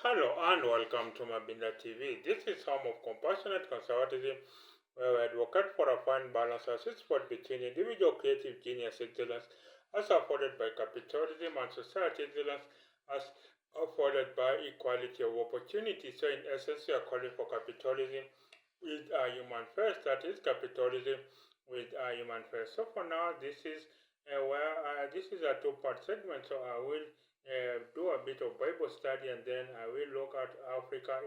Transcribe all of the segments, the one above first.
Hello and welcome to Mabinda TV. This is home of Compassionate Conservatism, where we advocate for a fine balance and sweet spot between individual creative genius excellence as afforded by capitalism and society excellence as afforded by equality of opportunity. So in essence, we are calling for capitalism with a human first, that is capitalism with a human first. So for now, this is a two-part segment. So I will do a bit of Bible study, and then I will look at Africa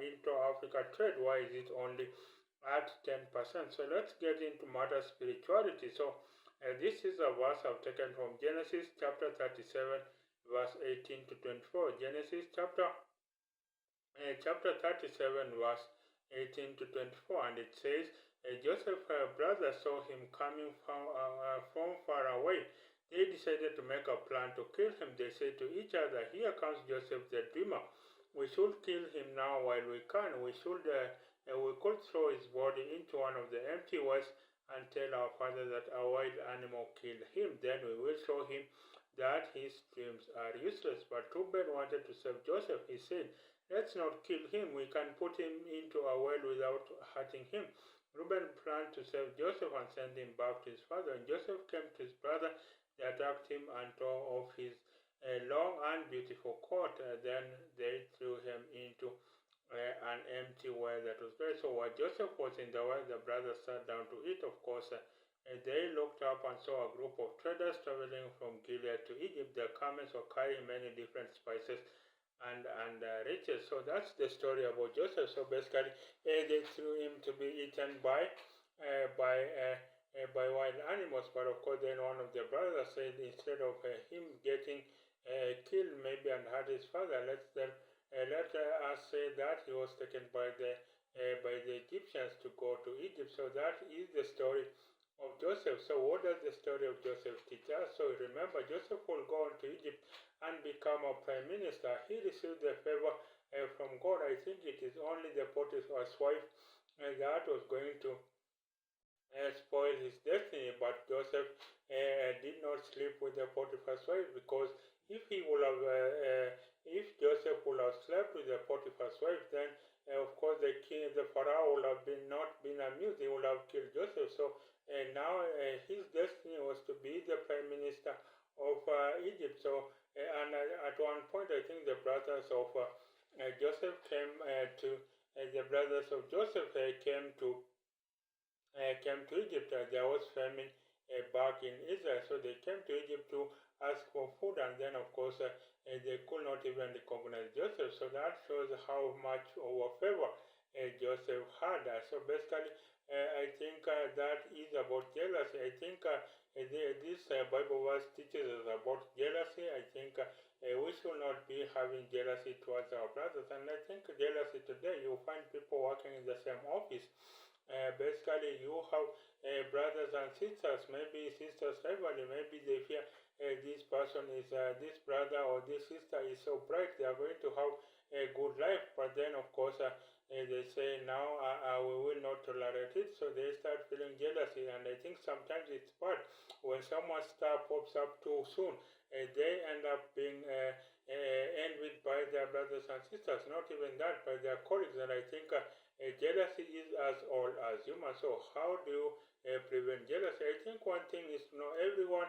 trade. Why is it only at 10%? So let's get into matter spirituality. So this is a verse I've taken from Genesis chapter 37, verse 18 to 24. Genesis chapter 37, verse 18 to 24, and it says, Joseph's brothers saw him coming from far away. They decided to make a plan to kill him. They said to each other, "Here comes Joseph the dreamer. We should kill him now while we can. We could throw his body into one of the empty wells and tell our father that a wild animal killed him. Then we will show him that his dreams are useless." But Reuben wanted to save Joseph. He said, "Let's not kill him. We can put him into a well without hurting him." Reuben planned to save Joseph and send him back to his father. And Joseph came to his brother. They attacked him and tore off his long and beautiful coat. Then they threw him into an empty well that was there. So while Joseph was in the well, the brothers sat down to eat. Of course, they looked up and saw a group of traders traveling from Gilead to Egypt. Their camels were carrying many different spices and riches. So that's the story about Joseph. So basically, they threw him to be eaten by wild animals. But of course, then one of the brothers said, instead of him getting killed, maybe and hurt his father, let us say that he was taken by the Egyptians to go to Egypt. So that is the story of Joseph. So what does the story of Joseph teach us? So remember, Joseph will go on to Egypt and become a prime minister. He received the favor from God. I think it is only the Potiphar's wife that was going to spoil his destiny. But Joseph did not sleep with the Potiphar's wife, because if Joseph would have slept with the Potiphar's wife, then of course the king, the Pharaoh, would have not been amused. He would have killed Joseph. So now his destiny was to be the prime minister of Egypt. So and at one point, I think the brothers of Joseph came to the brothers of Joseph came to Egypt. There was famine back in Israel, so they came to Egypt to ask for food, and then of course they could not even recognize Joseph. So that shows how much of a favor Joseph had. So basically, I think that is about jealousy. I think this Bible verse teaches us about jealousy. I think we should not be having jealousy towards our brothers. And I think jealousy today, you find people working in the same office. Basically, you have brothers and sisters, maybe sisters rivalry. Maybe they fear this brother or this sister is so bright, they are going to have a good life. But then, of course, they say now we will not tolerate it, so they start feeling jealousy. And I think sometimes it's bad when someone's star pops up too soon. They end up being envied by their brothers and sisters, not even that, by their colleagues. And I think jealousy is as old as human. So how do you prevent jealousy? I think one thing is to know everyone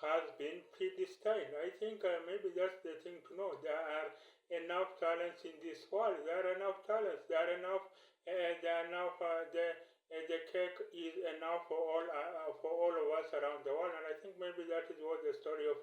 has been predestined. I think maybe that's the thing to know. There are enough talents in this world. There are enough talents. There are enough. The cake is enough for all of us around the world. And I think maybe that is what the story of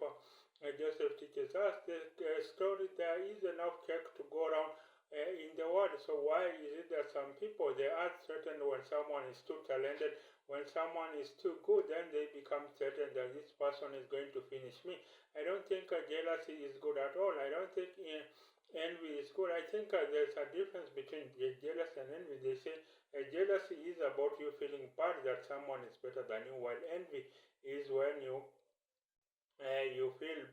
Joseph teaches us. The story, there is enough cake to go around in the world. So why is it that some people, they are threatened when someone is too talented? When someone is too good, then they become certain that this person is going to finish me. I don't think jealousy is good at all. I don't think envy is good. I think there's a difference between jealousy and envy. They say jealousy is about you feeling bad that someone is better than you, while envy is when you feel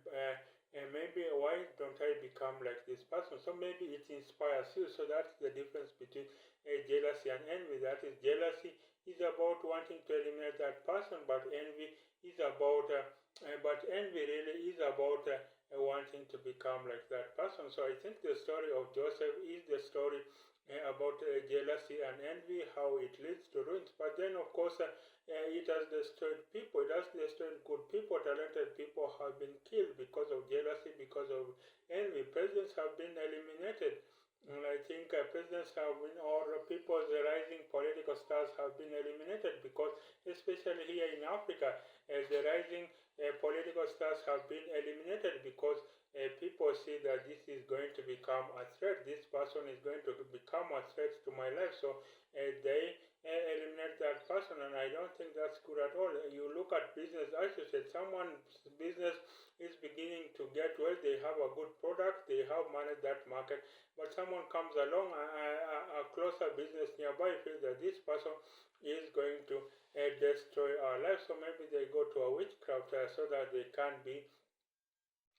maybe why don't I become like this person? So maybe it inspires you. So that's the difference between jealousy and envy. That is, jealousy is about wanting to eliminate that person, but envy is about but envy really is about wanting to become like that person. So I think the story of Joseph is the story about jealousy and envy, how it leads to ruins. But then, of course, it has destroyed people. It has destroyed good people. Talented people have been killed because of jealousy, because of envy. Presidents have been eliminated. And I think presidents have been, or people's rising political stars have been eliminated because, especially here in Africa, the rising political stars have been eliminated because people see that this is going to become a threat. This person is going to become a threat to my life. So they eliminate that person, and I don't think that's good at all. You look at business, as you said, someone's business is beginning to get well. They have a good product. They have managed that market, but someone comes along, a closer business nearby feels that this person is going to destroy our lives. So maybe they go to a witchcraft so that they can be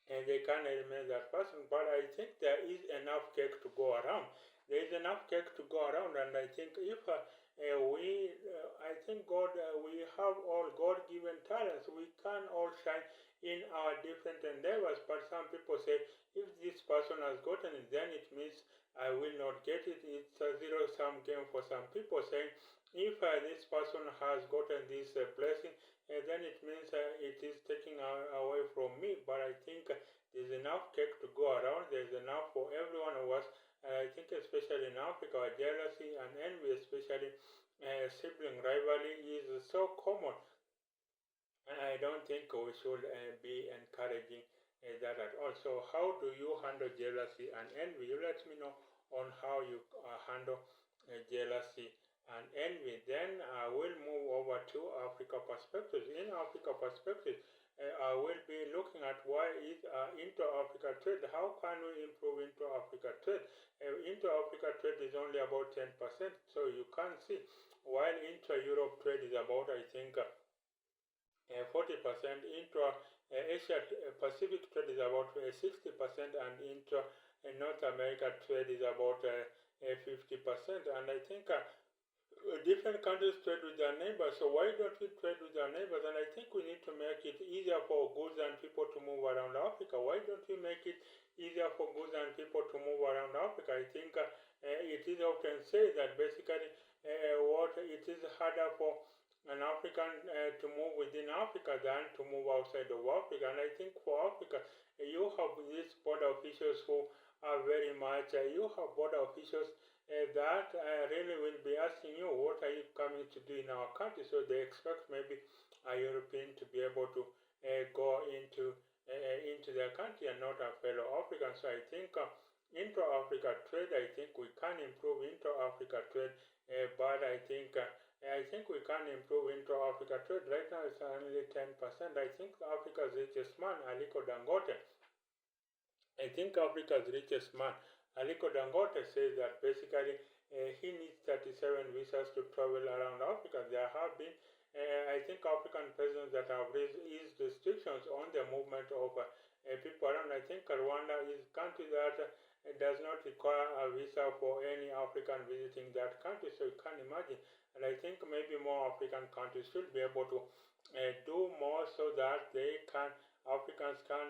and they can eliminate that person. But I think there is enough cake to go around. There is enough cake to go around, and I think if I think we have all God-given talents. We can all shine in our different endeavors. But some people say, if this person has gotten it, then it means I will not get it. It's a zero-sum game for some people, saying if this person has gotten this blessing, then it means it is taking away from me. But I think there's enough cake to go around. There's enough for every one of us. And I think especially in Africa, jealousy and envy, especially sibling rivalry, is so common. And I don't think we should be encouraging that at all. So how do you handle jealousy and envy? You let me know on how you handle jealousy and envy. Then I will move over to Africa perspectives. In Africa perspectives, I will be looking at why is inter-Africa trade. How can we improve inter-Africa trade? Inter-Africa trade is only about 10%. So you can see, while intra-Europe trade is about, I think, 40%, intra-Asia Pacific trade is about 60%, and intra-North America trade is about 50%. And I think different countries trade with their neighbors, so why don't we trade with our neighbors? And I think we need to make it easier for goods and people to move around Africa. Why don't we make it easier for goods and people to move around Africa? I think it is often said that basically what it is harder for an African to move within Africa than to move outside of Africa. And I think for Africa, you have these border officials who are very much, you have border officials that really will be asking you, what are you coming to do in our country? So they expect maybe a European to be able to go into their country and not a fellow African. So I think intra-Africa trade, I think we can improve intra-Africa trade, but I think we can improve intra-Africa trade. Right now it's only 10%. I think Africa's richest man, Aliko Dangote, I think Africa's richest man, Aliko Dangote, says that basically he needs 37 visas to travel around Africa. There have been, I think, African presidents that have eased restrictions on the movement of people around. I think Rwanda is a country that does not require a visa for any African visiting that country. So you can imagine. And I think maybe more African countries should be able to do more so that Africans can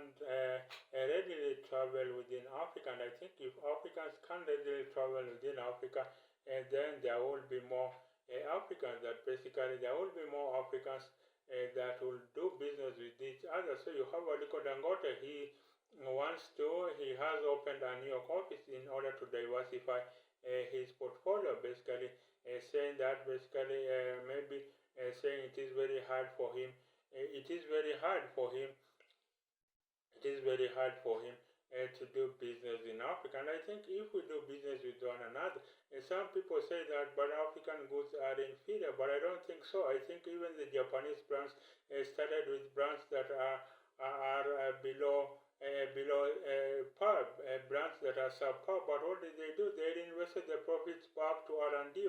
readily travel within Africa. And I think if Africans can readily travel within Africa, then there will be more Africans that basically there will be more Africans that will do business with each other. So you have Aliko Dangote, he has opened a New York office in order to diversify his portfolio, basically saying that maybe saying it is very hard for him. It is very hard for him to do business in Africa. And I think if we do business with one another, some people say that but African goods are inferior, but I don't think so. I think even the Japanese brands started with brands that are below par, brands that are subpar. But what did they do? They invested the profits back to R&D,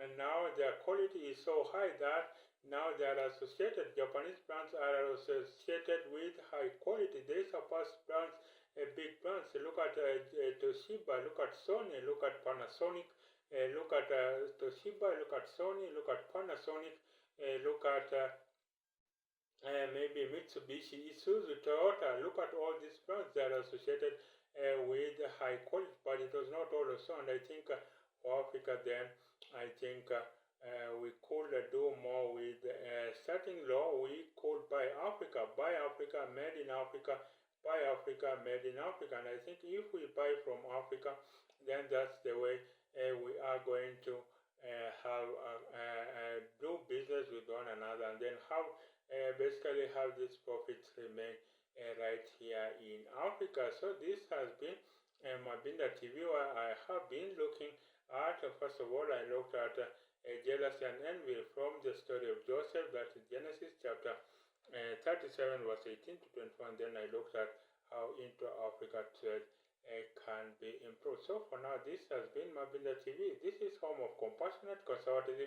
and now their quality is so high that now they are associated. Japanese brands are associated with high quality. They surpass brands, big brands. Look at Toshiba, look at Sony, look at Panasonic, look at Toshiba, look at Sony, look at Panasonic, look at maybe Mitsubishi, Isuzu, Toyota. Look at all these brands that are associated with high quality, but it was not all so. And I think for Africa, then I think we could do more with starting low. We could buy Africa, made in Africa, buy Africa, made in Africa. And I think if we buy from Africa, then that's the way we are going to have do business with one another, and then have basically have these profits remain right here in Africa. So this has been Mabinda TV, where I have been looking at, first of all, I looked at jealousy and envy from the story of Joseph, that is Genesis chapter 37 verse 18 to 21. Then I looked at how intra-Africa trade can be improved. So for now, this has been Mabinda TV. This is home of compassionate conservatism,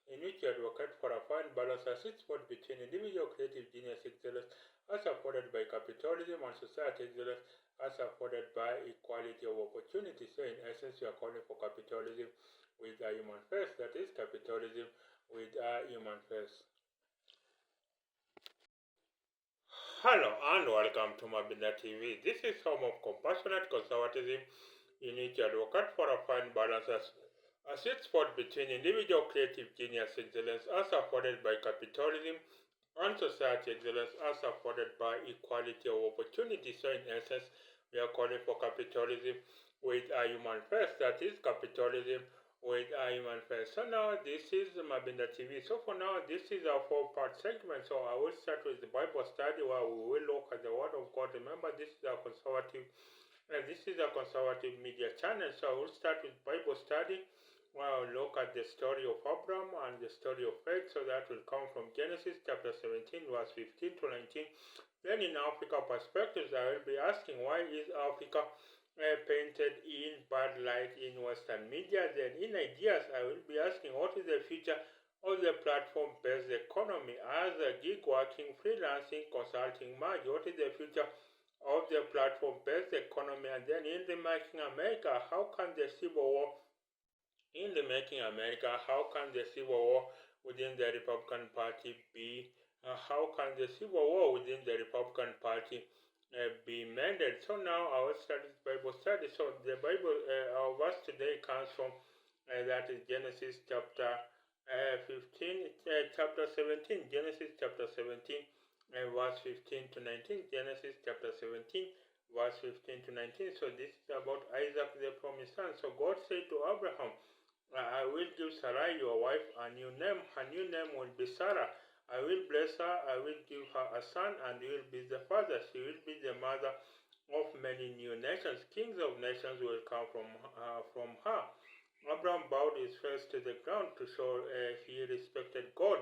in which you advocate for a fine balance as sweet spot between individual creative genius excellence as supported by capitalism and society excellence as supported by equality of opportunity. So in essence, we are calling for capitalism with a human face. That is capitalism with a human face. Hello and welcome to Mabinda TV. This is home of compassionate conservatism, in which you advocate for a fine balance as a sweet spot between individual creative genius excellence as supported by capitalism and society excellence as supported by equality of opportunity. So in essence, we are calling for capitalism with a human face. That is capitalism with a human face. So now this is Mabinda TV. So for now, this is our 4-part segment. So I will start with the Bible study, where we will look at the Word of God. Remember, this is a conservative media channel. So I will start with Bible study, where I will look at the story of Abraham and the story of faith. So that will come from Genesis chapter 17 verse 15 to 19. Then in Africa perspectives, I will be asking, why is Africa painted in bad light in Western media? Then in ideas, I will be asking, what is the future of the platform-based economy as a gig working, freelancing, consulting merge? What is the future of the platform-based economy? And then in Remaking America, how can the Civil War how can the Civil War within the Republican Party be? How can the Civil War within the Republican Party be mended? So now I will start this Bible study. So the Bible, our verse today comes from that is Genesis chapter 17, Genesis chapter 17, verse 15 to 19. Genesis chapter 17, verse 15 to 19. So this is about Isaac, the promised son. So God said to Abraham, I will give Sarai your wife a new name. Her new name will be Sarah. I will bless her. I will give her a son, and he will be the father. She will be the mother of many new nations. Kings of nations will come from her. Abraham bowed his face to the ground to show he respected God.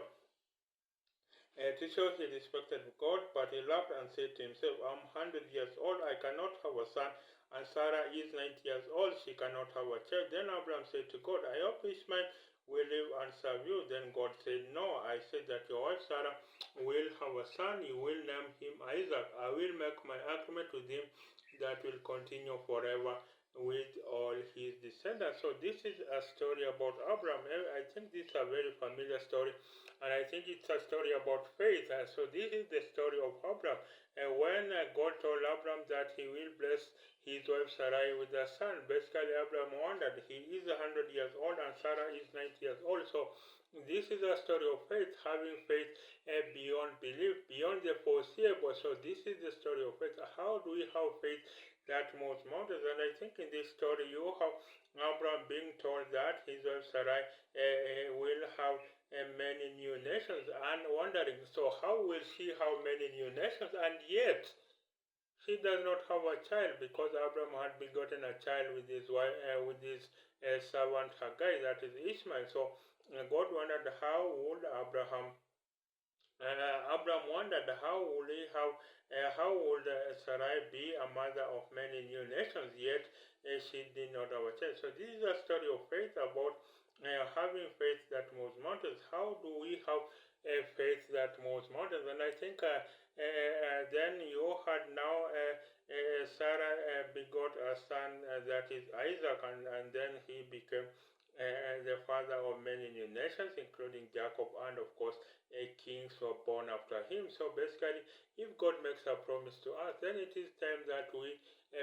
To show he respected God, but he laughed and said to himself, I'm 100 years old, I cannot have a son, and Sarah is 90 years old, she cannot have a child. Then Abraham said to God, I hope Ishmael will live and serve you. Then God said, no, I said that your wife Sarah will have a son, you will name him Isaac. I will make my agreement with him that will continue forever with all his descendants. So this is a story about Abraham. I think this is a very familiar story, and I think it's a story about faith. So this is the story of Abraham. And when God told Abraham that he will bless his wife Sarai with a son, basically Abraham wondered. He is 100 years old and Sarah is 90 years old. So this is a story of faith, having faith beyond belief, beyond the foreseeable. So this is the story of faith. How do we have faith that moves mountains? And I think in this story you have Abraham being told that his wife Sarai will have many new nations, and wondering, so how will she have many new nations? And yet she does not have a child, because Abraham had begotten a child with his wife, with his servant Hagar, that is Ishmael. So God wondered, how would Abraham wondered, how would he have, how would Sarai be a mother of many new nations, yet she did not have a child. So this is a story of faith, about having faith that moves mountains. How do we have a faith that moves mountains? And I think then you had now Sarah begot a son, that is Isaac, and then he became the father of many new nations, including Jacob, and of course, kings were born after him. So basically, if God makes a promise to us, then it is time that we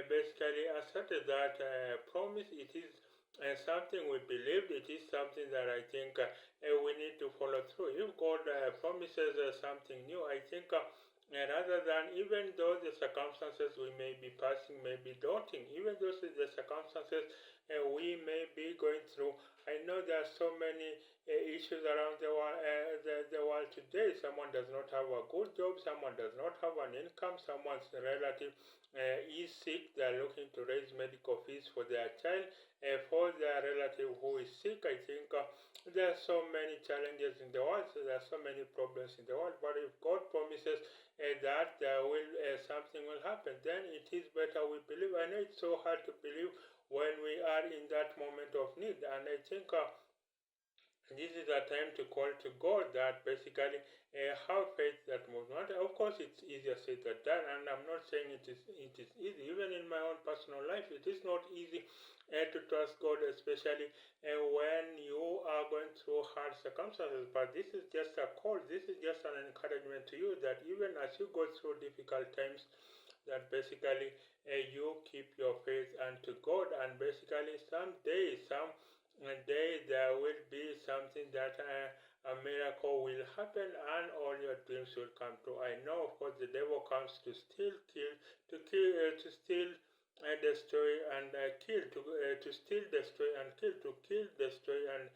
basically accept that promise. It is something we believed. It is something that I think we need to follow through. If God promises something new, I think. Rather than, even though the circumstances we may be passing may be daunting, even though the circumstances we may be going through. I know there are so many issues around the world today. Someone does not have a good job, someone does not have an income, someone's relative is sick, they are looking to raise medical fees for their child, for their relative who is sick. I think there are so many challenges in the world, so there are so many problems in the world. But if God promises that something will happen, then it is better we believe. I know it's so hard to believe when we are in that moment of need, and I think this is a time to call to God that basically have faith that moves not. Of course, it's easier said than done, and I'm not saying it is easy. Even in my own personal life, it is not easy to trust God, especially when you are going through hard circumstances. But this is just a call. This is just an encouragement to you that even as you go through difficult times, that basically you keep your faith unto God, and basically someday, some day there will be something that a miracle will happen and all your dreams will come true. I know, of course, the devil comes to steal, kill, to steal and destroy and kill, to steal, destroy and kill, to kill, destroy and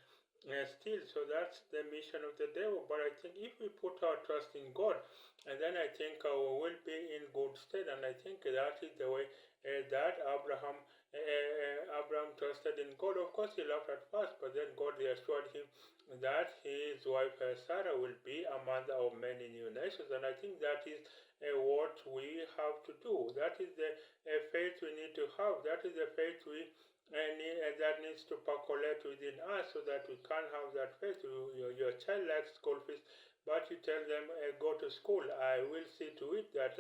steal. So that's the mission of the devil. But I think if we put our trust in God, and then I think we will be in good stead. And I think that is the way that Abraham trusted in God. Of course, he laughed at first, but then God reassured him that his wife Sarah will be a mother of many new nations. And I think that is what we have to do. That is the faith we need to have. That is the faith that needs to percolate within us, so that we can have that faith. Your child likes school fees, but you tell them, go to school. I will see to it that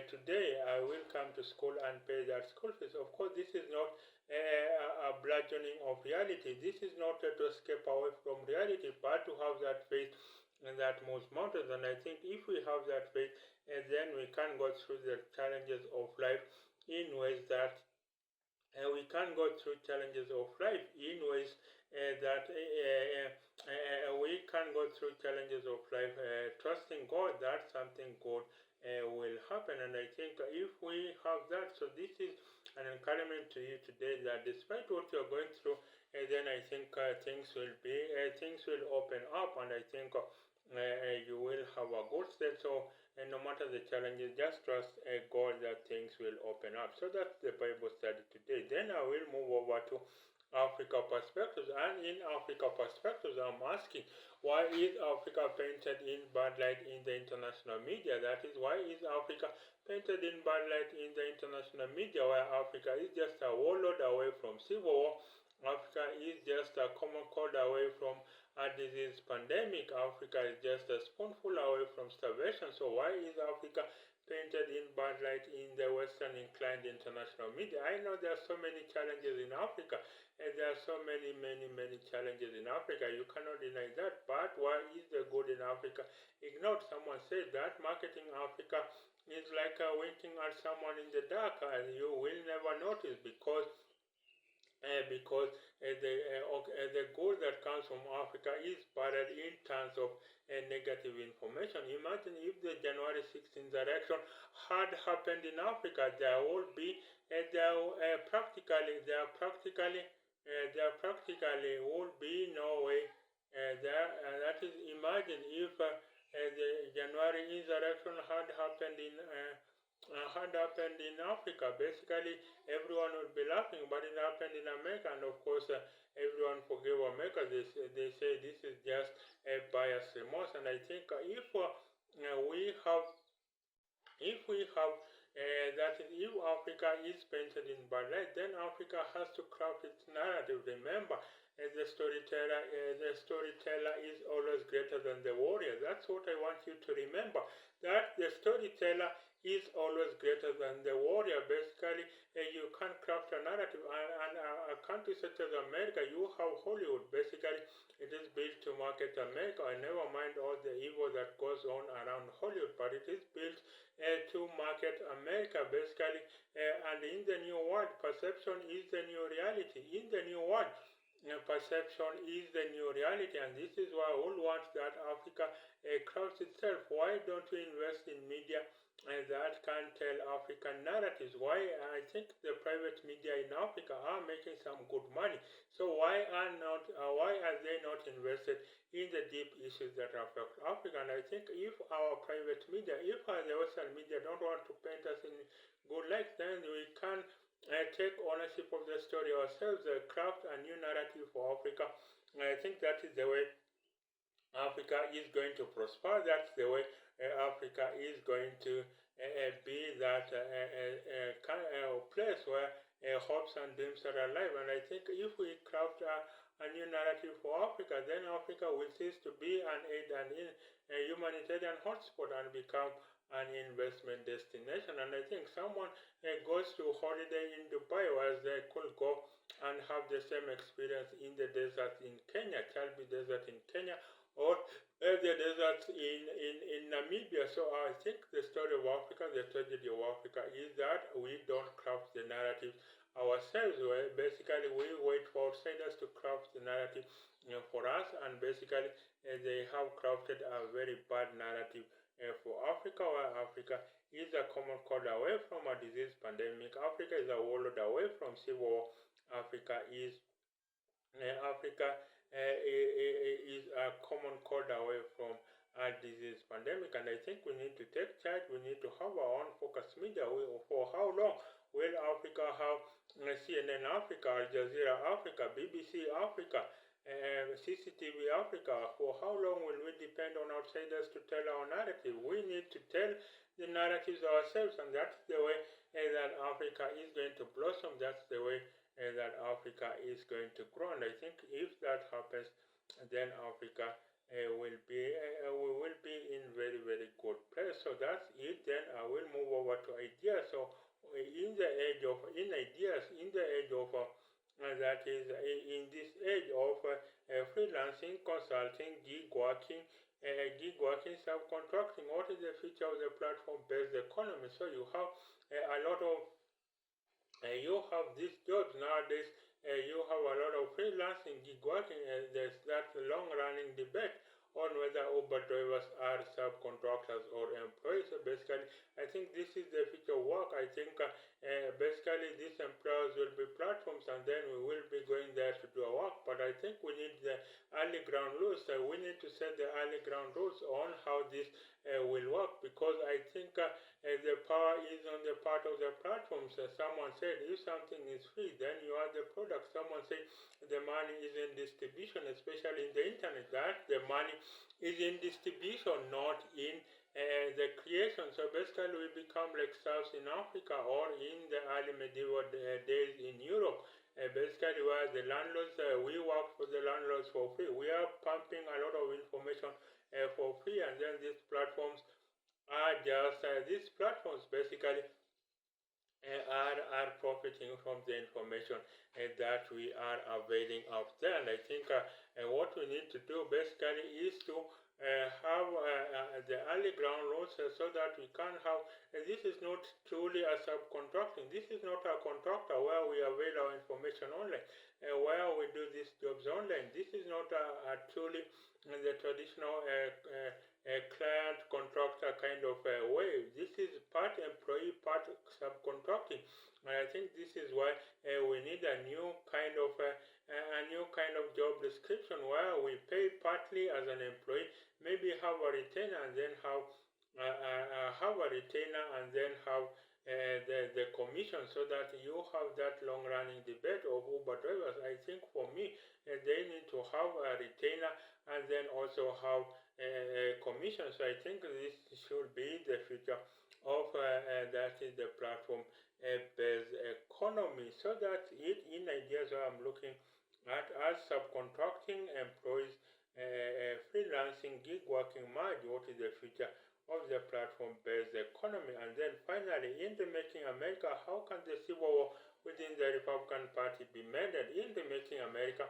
today I will come to school and pay that school fees. Of course, this is not a bludgeoning of reality. This is not to escape away from reality, but to have that faith and that moves mountains. And I think if we have that faith, then we can go through the challenges of life in ways that we can go through challenges of life in ways that we can go through challenges of life trusting God that something good will happen. And I think if we have that, so this is an encouragement to you today that despite what you're going through, then I think things will open up, and I think you will have a good state. So no matter the challenges, just trust God that things will open up. So that's the Bible study today. Then I will move over to Africa perspectives, and in Africa perspectives, I'm asking, why is Africa painted in bad light in the international media? That is, why is Africa painted in bad light in the international media, where Africa is just a warlord away from civil war? Africa is just a common cold away from a disease pandemic. Africa is just a spoonful away from starvation. So why is Africa painted in bad light in the Western inclined international media? I know there are so many challenges in Africa, and there are so many challenges in Africa. You cannot deny that. But why is the good in Africa ignored? Someone said that marketing Africa is like winking at someone in the dark, and you will never notice because the good that comes from Africa is buried in tons of negative information. Imagine if the January 16th election had happened in Africa, there would be there practically would be no way there. That is, imagine if the January insurrection had happened in Africa. Basically, everyone would be laughing, but it happened in America, and of course, everyone forgave America. They say this is just a bias remorse, and I think that is, if Africa is painted in bad light, then Africa has to craft its narrative. Remember, the storyteller is always greater than the warrior. That's what I want you to remember. That the storyteller is always greater than the warrior. Basically, you can't craft a narrative. And a country such as America, you have Hollywood. Basically, it is built to market America, and never mind all the evil that goes on around Hollywood, but it is built to market America, basically. And in the new world, perception is the new reality. In the new world, perception is the new reality, and this is why all want that Africa crafts itself. Why don't we invest in media that can tell African narratives? Why I think the private media in Africa are making some good money. So why are they not invested in the deep issues that affect Africa? And I think if our private media, if the Western media don't want to paint us in good light, then we can take ownership of the story ourselves, craft a new narrative for Africa. And I think that is the way Africa is going to prosper. That's the way Africa is going to be that place where hopes and dreams are alive. And I think if we craft a new narrative for Africa, then Africa will cease to be an aid and a humanitarian hotspot and become an investment destination. And I think someone goes to holiday in Dubai, whereas they could go and have the same experience in the desert in Kenya, Chalbi Desert in Kenya, or the deserts in Namibia. So I think the story of Africa, the tragedy of Africa, is that we don't craft the narrative ourselves. Basically, we wait for outsiders to craft the narrative for us, and basically they have crafted a very bad narrative for Africa, where Africa is a common cold away from a disease pandemic. Africa is a world away from civil war. Africa is a common cold away from a disease pandemic, and I think we need to take charge. We need to have our own focused media. For how long will Africa have CNN Africa, Al Jazeera Africa, BBC Africa, CCTV Africa? For how long will we depend on outsiders to tell our narrative? We need to tell the narratives ourselves, and that's the way that Africa is going to blossom. That's the way that Africa is going to grow. And I think if that happens, then Africa will be we will be in very, very good place. So that's it. Then I will move over to ideas. So in the age of that is in this age of freelancing, consulting, gig working, subcontracting, what is the future of the platform-based economy? So you have a lot of you have these jobs nowadays. You have a lot of freelancing, gig working. There's that long-running debate on whether Uber drivers are subcontractors or employees. So basically, I think this is the future of work. I think basically these employers will be platforms, and then we will be going there to do our work. But I think we need the early ground rules. We need to set the early ground rules on how this will work, because I think the power is on the part of the platforms. Someone said if something is free, then you are the product. Someone said the money is in distribution, especially in the internet, that the money is in distribution, not in the creation. So basically we become like slaves in Africa, or in the early medieval days in Europe, basically where the landlords, we work for the landlords for free. We are pumping a lot of information for free, and then these platforms are just basically are profiting from the information that we are availing of there. And I think what we need to do basically is to have the early ground rules so that we can have this is not truly a subcontracting. This is not a contractor where we avail our information online, where we do these jobs online. This is not a truly the traditional client contractor kind of way. This is part employee, part subcontracting, and I think this is why we need a new kind of job description where we pay partly as an employee, maybe have a retainer, and then have the commission, so that you have that long-running debate of Uber drivers. I think for me, they need to have a retainer and then also have commission. So I think this should be the future of that is the platform-based economy. So that it in ideas where I'm looking at as subcontracting, employees, freelancing, gig working merge. What is the future of the platform-based economy. And then finally, in Remaking America, how can the civil war within the Republican Party be mended? In Remaking America,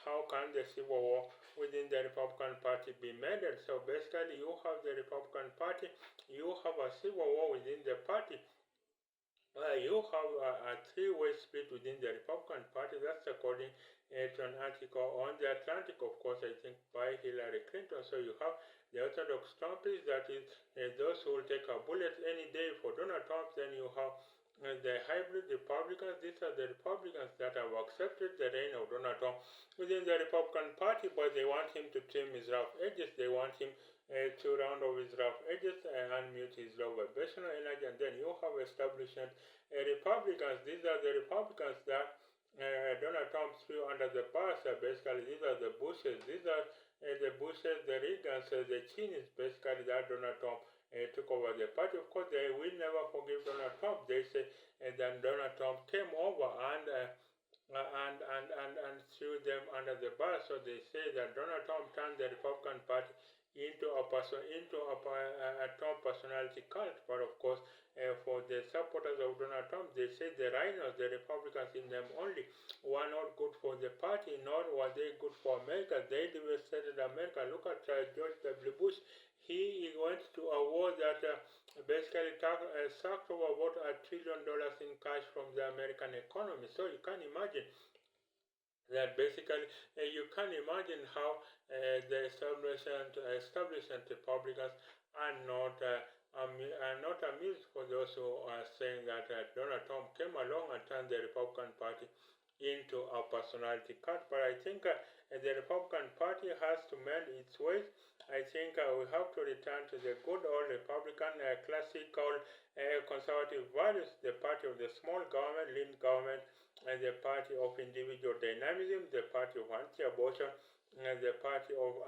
how can the civil war within the Republican Party be mended? So basically, you have the Republican Party, you have a civil war within the party. You have a three-way split within the Republican Party. That's according to an article on the Atlantic, of course, I think by Hillary Clinton. So you have the Orthodox Trumpists, that is those who will take a bullet any day for Donald Trump. Then you have the hybrid Republicans. These are the Republicans that have accepted the reign of Donald Trump within the Republican Party, but they want him to trim his rough edges. They want him to round off his rough edges and mute his low vibrational energy. And then you have establishment Republicans. These are the Republicans that Donald Trump threw under the bus. Basically, these are the Bushes. These are the Bushes, the Reagans, the Cheneys, basically, that Donald Trump took over the party. Of course, they will never forgive Donald Trump. They say that Donald Trump came over and threw them under the bus. So they say that Donald Trump turned the Republican Party into a Trump personality cult. But of course, for the supporters of Donald Trump, they say the rhinos, the Republicans in them only, were not good for the party, nor were they good for America. They devastated America. Look at George W. Bush. He went to a war that basically sucked over about $1 trillion in cash from the American economy. So you can imagine that basically you can imagine how the establishment Republicans are not amused for those who are saying that Donald Trump came along and turned the Republican Party into a personality cult. But I think the Republican Party has to mend its ways. I think we have to return to the good old Republican classical conservative values, the party of the small government, lean government, and the party of individual dynamism, the party of anti-abortion, and the party of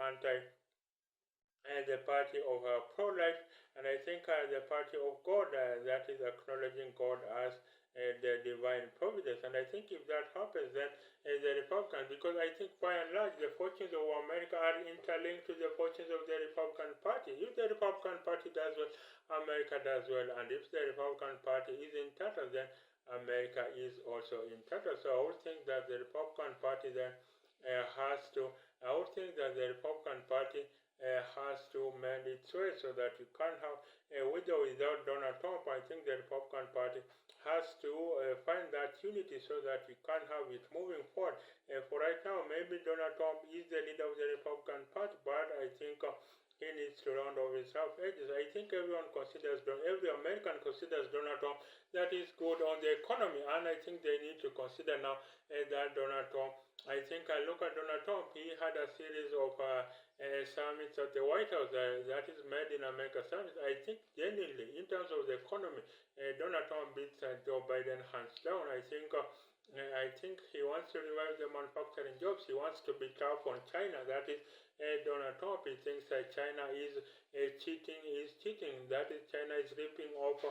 pro-life, and I think the party of God, that is acknowledging God as the divine providence. And I think if that happens, then the Republicans, because I think by and large the fortunes of America are interlinked to the fortunes of the Republican Party. If the Republican Party does well, America does well, and if the Republican Party is in tatters, then America is also in tatters. So I would think that the Republican Party then has to mend its way, so that you can't have with or without Donald Trump. I think the Republican Party has to find that unity so that we can have it moving forward. For right now, maybe Donald Trump is the leader of the Republican Party, but I think he needs to round off his rough edges. I think every American considers Donald Trump that is good on the economy, and I think they need to consider now that Donald Trump. I think I look at Donald Trump. He had a series of summits at the White House that is Made in America summits. I think genuinely, in terms of the economy, Donald Trump beats Joe Biden hands down. I think he wants to revive the manufacturing jobs. He wants to be tough on China. That is Donald Trump. He thinks that China is cheating. That is, China is ripping off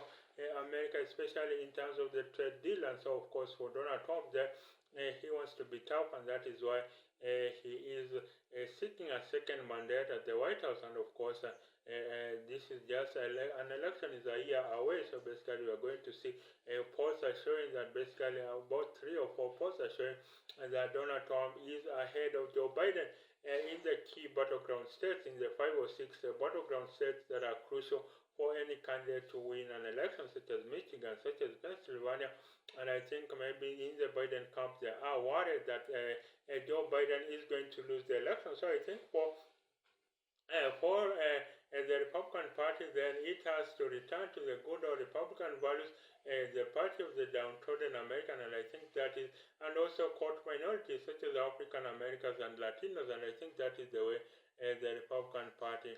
America, especially in terms of the trade deal. And so, of course, for Donald Trump, he wants to be tough, and that is why he is seeking a second mandate at the White House. And of course, this is just an election is a year away. So basically, we are going to see polls are showing that basically about 3 or 4 polls are showing that Donald Trump is ahead of Joe Biden in the key battleground states, in the 5 or 6 battleground states that are crucial for any candidate to win an election, such as Michigan, such as Pennsylvania. And I think maybe in the Biden camp they are worried that Joe Biden is going to lose the election. So I think for the Republican Party, then it has to return to the good old Republican values, the party of the downtrodden American, and I think that is, and also court minorities such as African Americans and Latinos, and I think that is the way the Republican Party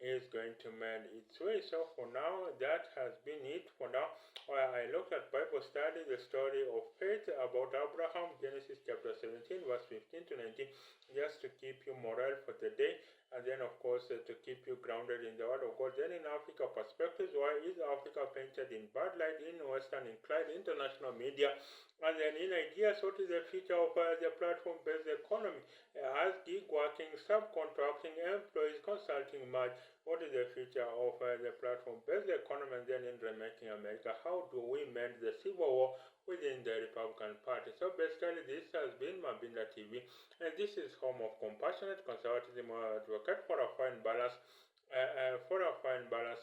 is going to mend its way. So for now, that has been it for now. I looked at Bible study, the story of faith about Abraham, Genesis chapter 17, verse 15 to 19, just to keep you morale for the day. and then of course to keep you grounded in the word of God. Then in Africa perspectives, why is Africa painted in bad light in Western inclined international media? And then in ideas, what is the future of the platform-based economy? As gig working, subcontracting, employees, consulting merge, what is the future of the platform-based economy? And then in Remaking America, how do we mend the civil war within the Republican Party? So basically, this has been Mabinda TV, and this is home of Compassionate Conservatism, advocate for a fine balance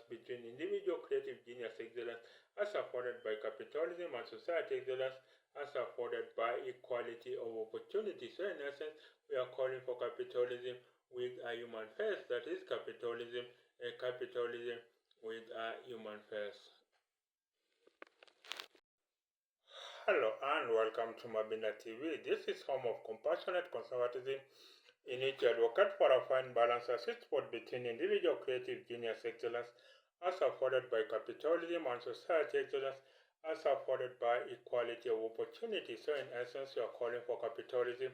between individual creative genius excellence as afforded by capitalism and society excellence as afforded by equality of opportunity. So in essence, we are calling for capitalism with a human face. That is capitalism with a human face. Hello and welcome to Mabinda TV. This is home of Compassionate Conservatism, in which you advocate for a fine balance as sweet spot between individual creative genius excellence as afforded by capitalism and society excellence as afforded by equality of opportunity. So in essence, you are calling for capitalism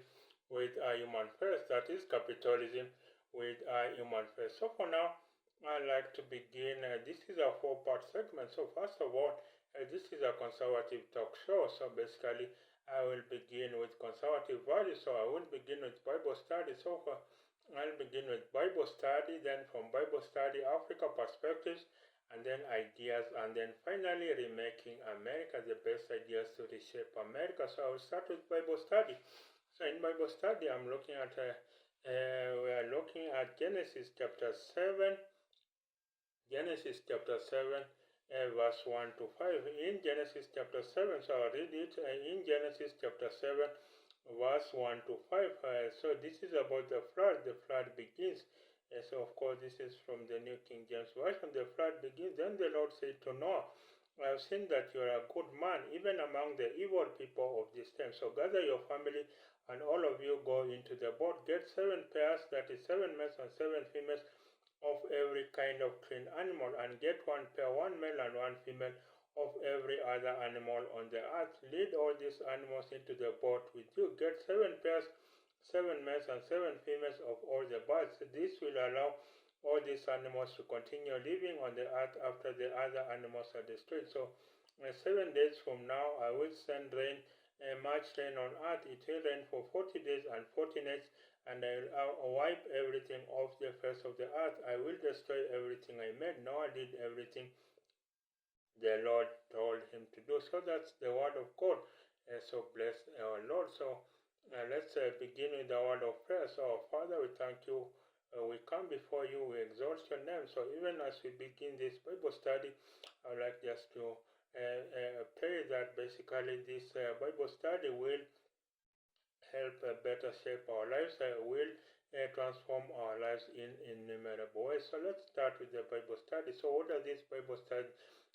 with a human face. That is capitalism with a human face. So for now, I'd like to begin. This is a four-part segment. So first of all, this is a conservative talk show. So basically, I will begin with conservative values. So I will begin with Bible study. So I'll begin with Bible study, then from Bible study, Africa perspectives, and then ideas, and then finally Remaking America, the best ideas to reshape America. So I will start with Bible study. So in Bible study, we are looking at Genesis chapter 7. Genesis chapter 7, verse 1 to 5. In Genesis chapter 7, so I'll read it. In Genesis chapter 7, verse 1 to 5. So this is about the flood. The flood begins. So of course this is from the New King James Version. The flood begins. Then the Lord said to Noah, I have seen that you are a good man, even among the evil people of this time. So gather your family and all of you go into the boat. Get 7 pairs, that is 7 males and 7 females, of every kind of clean animal, and get 1 pair, 1 male and 1 female of every other animal on the earth. Lead all these animals into the boat with you. Get 7 pairs, 7 males and 7 females of all the birds. This will allow all these animals to continue living on the earth after the other animals are destroyed. So 7 days from now I will send rain, much rain on earth. It will rain for 40 days and 40 nights, and I will wipe everything off the face of the earth. I will destroy everything I made. Noah did everything the Lord told him to do. So that's the word of God. So bless our Lord. So let's begin with the word of prayer. So Father, we thank you. We come before you. We exalt your name. So even as we begin this Bible study, I would like just to pray that basically this Bible study will help better shape our lives, will transform our lives in innumerable ways. So let's start with the Bible study. So what is this Bible study?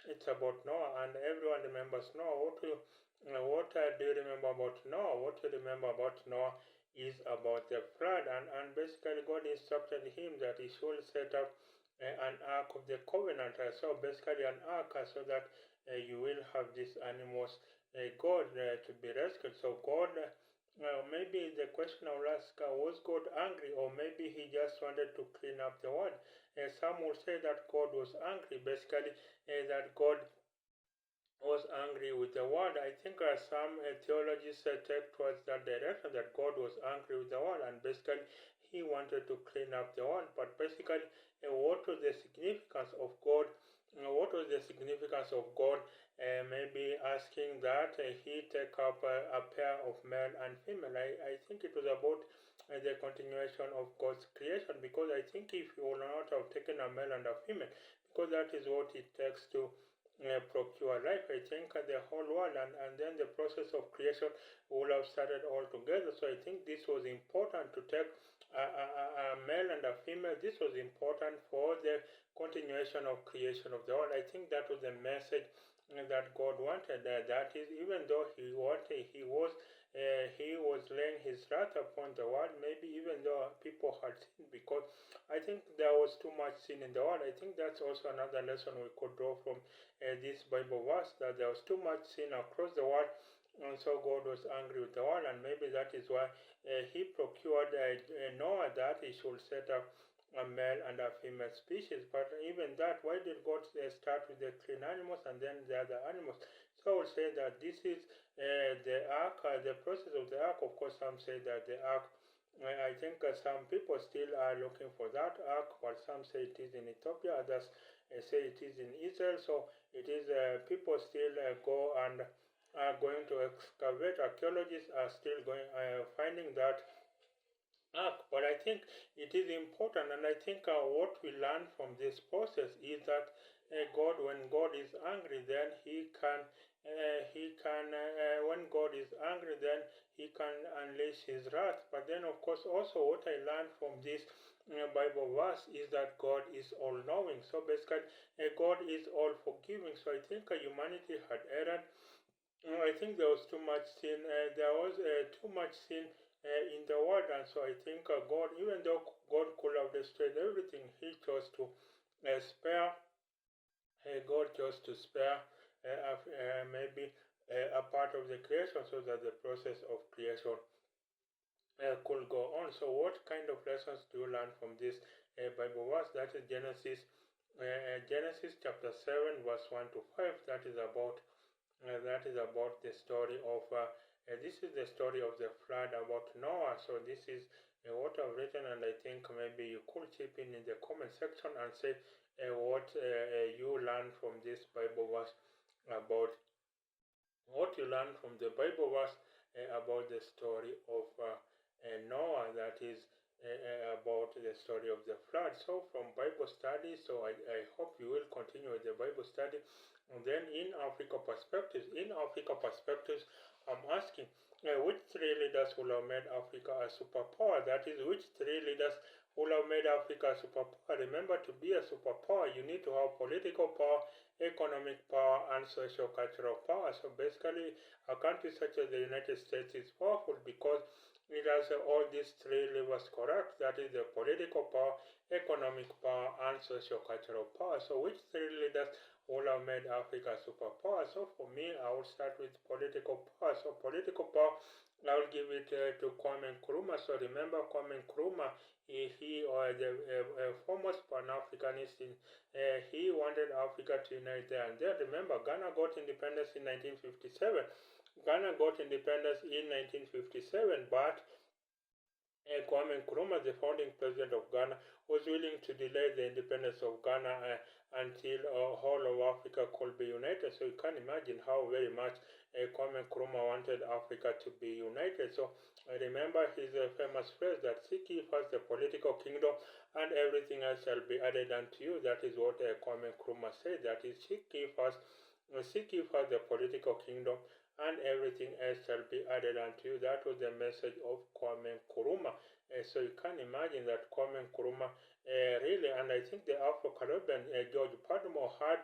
It's about Noah, and everyone remembers Noah. What do you remember about Noah? What you remember about Noah is about the flood, and basically God instructed him that he should set up an ark of the covenant. So basically an ark, so that you will have these animals, God, to be rescued. So God, maybe the question I will ask, was God angry, or maybe he just wanted to clean up the world? Some will say that God was angry, basically that God was angry with the world. I think some theologians take towards that direction, that God was angry with the world, and basically he wanted to clean up the world. But basically, what was the significance of God? What was the significance of God? Maybe asking that he take up a pair of male and female. I think it was about the continuation of God's creation, because I think if you would not have taken a male and a female, because that is what it takes to procure life, I think the whole world, and then the process of creation will have started all together. So I think this was important to take a male and a female. This was important for the continuation of creation of the world. I think that was the message that God wanted. That is, even though he was laying his wrath upon the world, maybe even though people had sinned, because I think there was too much sin in the world. I think that's also another lesson we could draw from this Bible verse, that there was too much sin across the world, and so God was angry with the world, and maybe that is why he procured Noah, that he should set up a male and a female species. But even that, why did God start with the clean animals and then the other animals? So I would say that this is the ark, the process of the ark. Of course, some say that the ark, I think some people still are looking for that ark, but some say it is in Ethiopia, others say it is in Israel. So it is people still go and are going to excavate. Archaeologists are still going finding that arc. But I think it is important, and I think what we learn from this process is that God, when God is angry, then when God is angry, then He can unleash His wrath. But then, of course, also what I learned from this Bible verse is that God is all-knowing. So basically, God is all-forgiving. So I think humanity had erred. I think there was too much sin. There was too much sin in the world, and so I think God, even though God could have destroyed everything, He chose to spare. God chose to spare maybe a part of the creation, so that the process of creation could go on. So, what kind of lessons do you learn from this Bible verse? That is Genesis chapter 7, verse 1 to 5. That is about the story of this is the story of the flood about Noah. So this is what I've written, and I think maybe you could chip in the comment section and say what you learned from this Bible verse, about what you learned from the Bible verse about the story of Noah, that is about the story of the flood. So from Bible study, so I hope you will continue with the Bible study. And then in Africa perspectives, I'm asking which three leaders will have made Africa a superpower? That is, which three leaders will have made Africa a superpower? Remember, to be a superpower, you need to have political power, economic power, and socio-cultural power. So basically, a country such as the United States is powerful because it has all these three levers correct. That is the political power, economic power, and socio-cultural power. So which three leaders will have made Africa a superpower? So for me, I will start with political power. So political power, I will give it to Kwame Nkrumah. So remember Kwame Nkrumah, he or the foremost Pan-Africanist, he wanted Africa to unite there and there. Remember, Ghana got independence in 1957. Ghana got independence in 1957, but Kwame Nkrumah, the founding president of Ghana, was willing to delay the independence of Ghana until whole of Africa could be united. So you can imagine how very much Kwame Nkrumah wanted Africa to be united. So remember his famous phrase that seek ye first the political kingdom and everything else shall be added unto you. That is what Kwame Nkrumah said. That is, seek ye first the political kingdom and everything else shall be added unto you. That was the message of Kwame Nkrumah. So you can imagine that Kwame Nkrumah really, and I think the Afro-Caribbean George Padmore had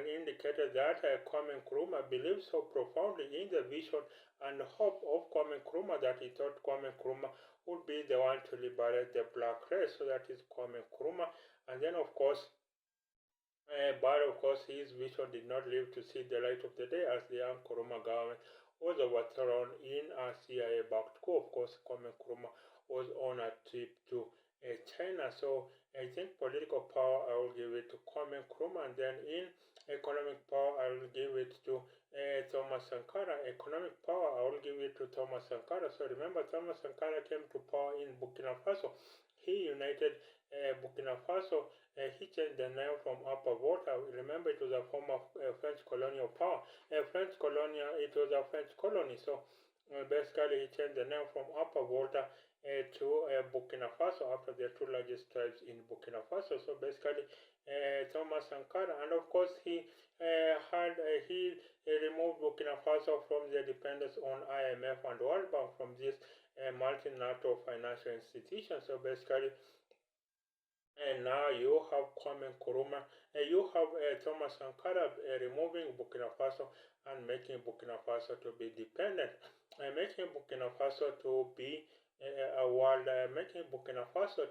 indicated that Kwame Nkrumah believed so profoundly in the vision and hope of Kwame Nkrumah that he thought Kwame Nkrumah would be the one to liberate the black race. So that is Kwame Nkrumah. And then, of course, but of course, his vision did not live to see the light of the day as the young Nkrumah government was overthrown in a CIA-backed coup. Of course, Kwame Nkrumah was on a trip to China. So I think political power, I will give it to Kwame Nkrumah, and then in economic power, I will give it to Thomas Sankara. Economic power, I will give it to Thomas Sankara. So remember, Thomas Sankara came to power in Burkina Faso. He united Burkina Faso. He changed the name from Upper Volta. Remember, it was a form of French colonial power. It was a French colony. So basically, he changed the name from Upper Volta to Burkina Faso after the two largest tribes in Burkina Faso. So basically, Thomas Sankara, and of course, he removed Burkina Faso from the dependence on IMF and World Bank, from this multinational financial institution. So basically, and now you have Kwame Nkrumah, you have Thomas Sankara removing Burkina Faso and making Burkina Faso to be dependent, making Burkina Faso to be a world, making Burkina Faso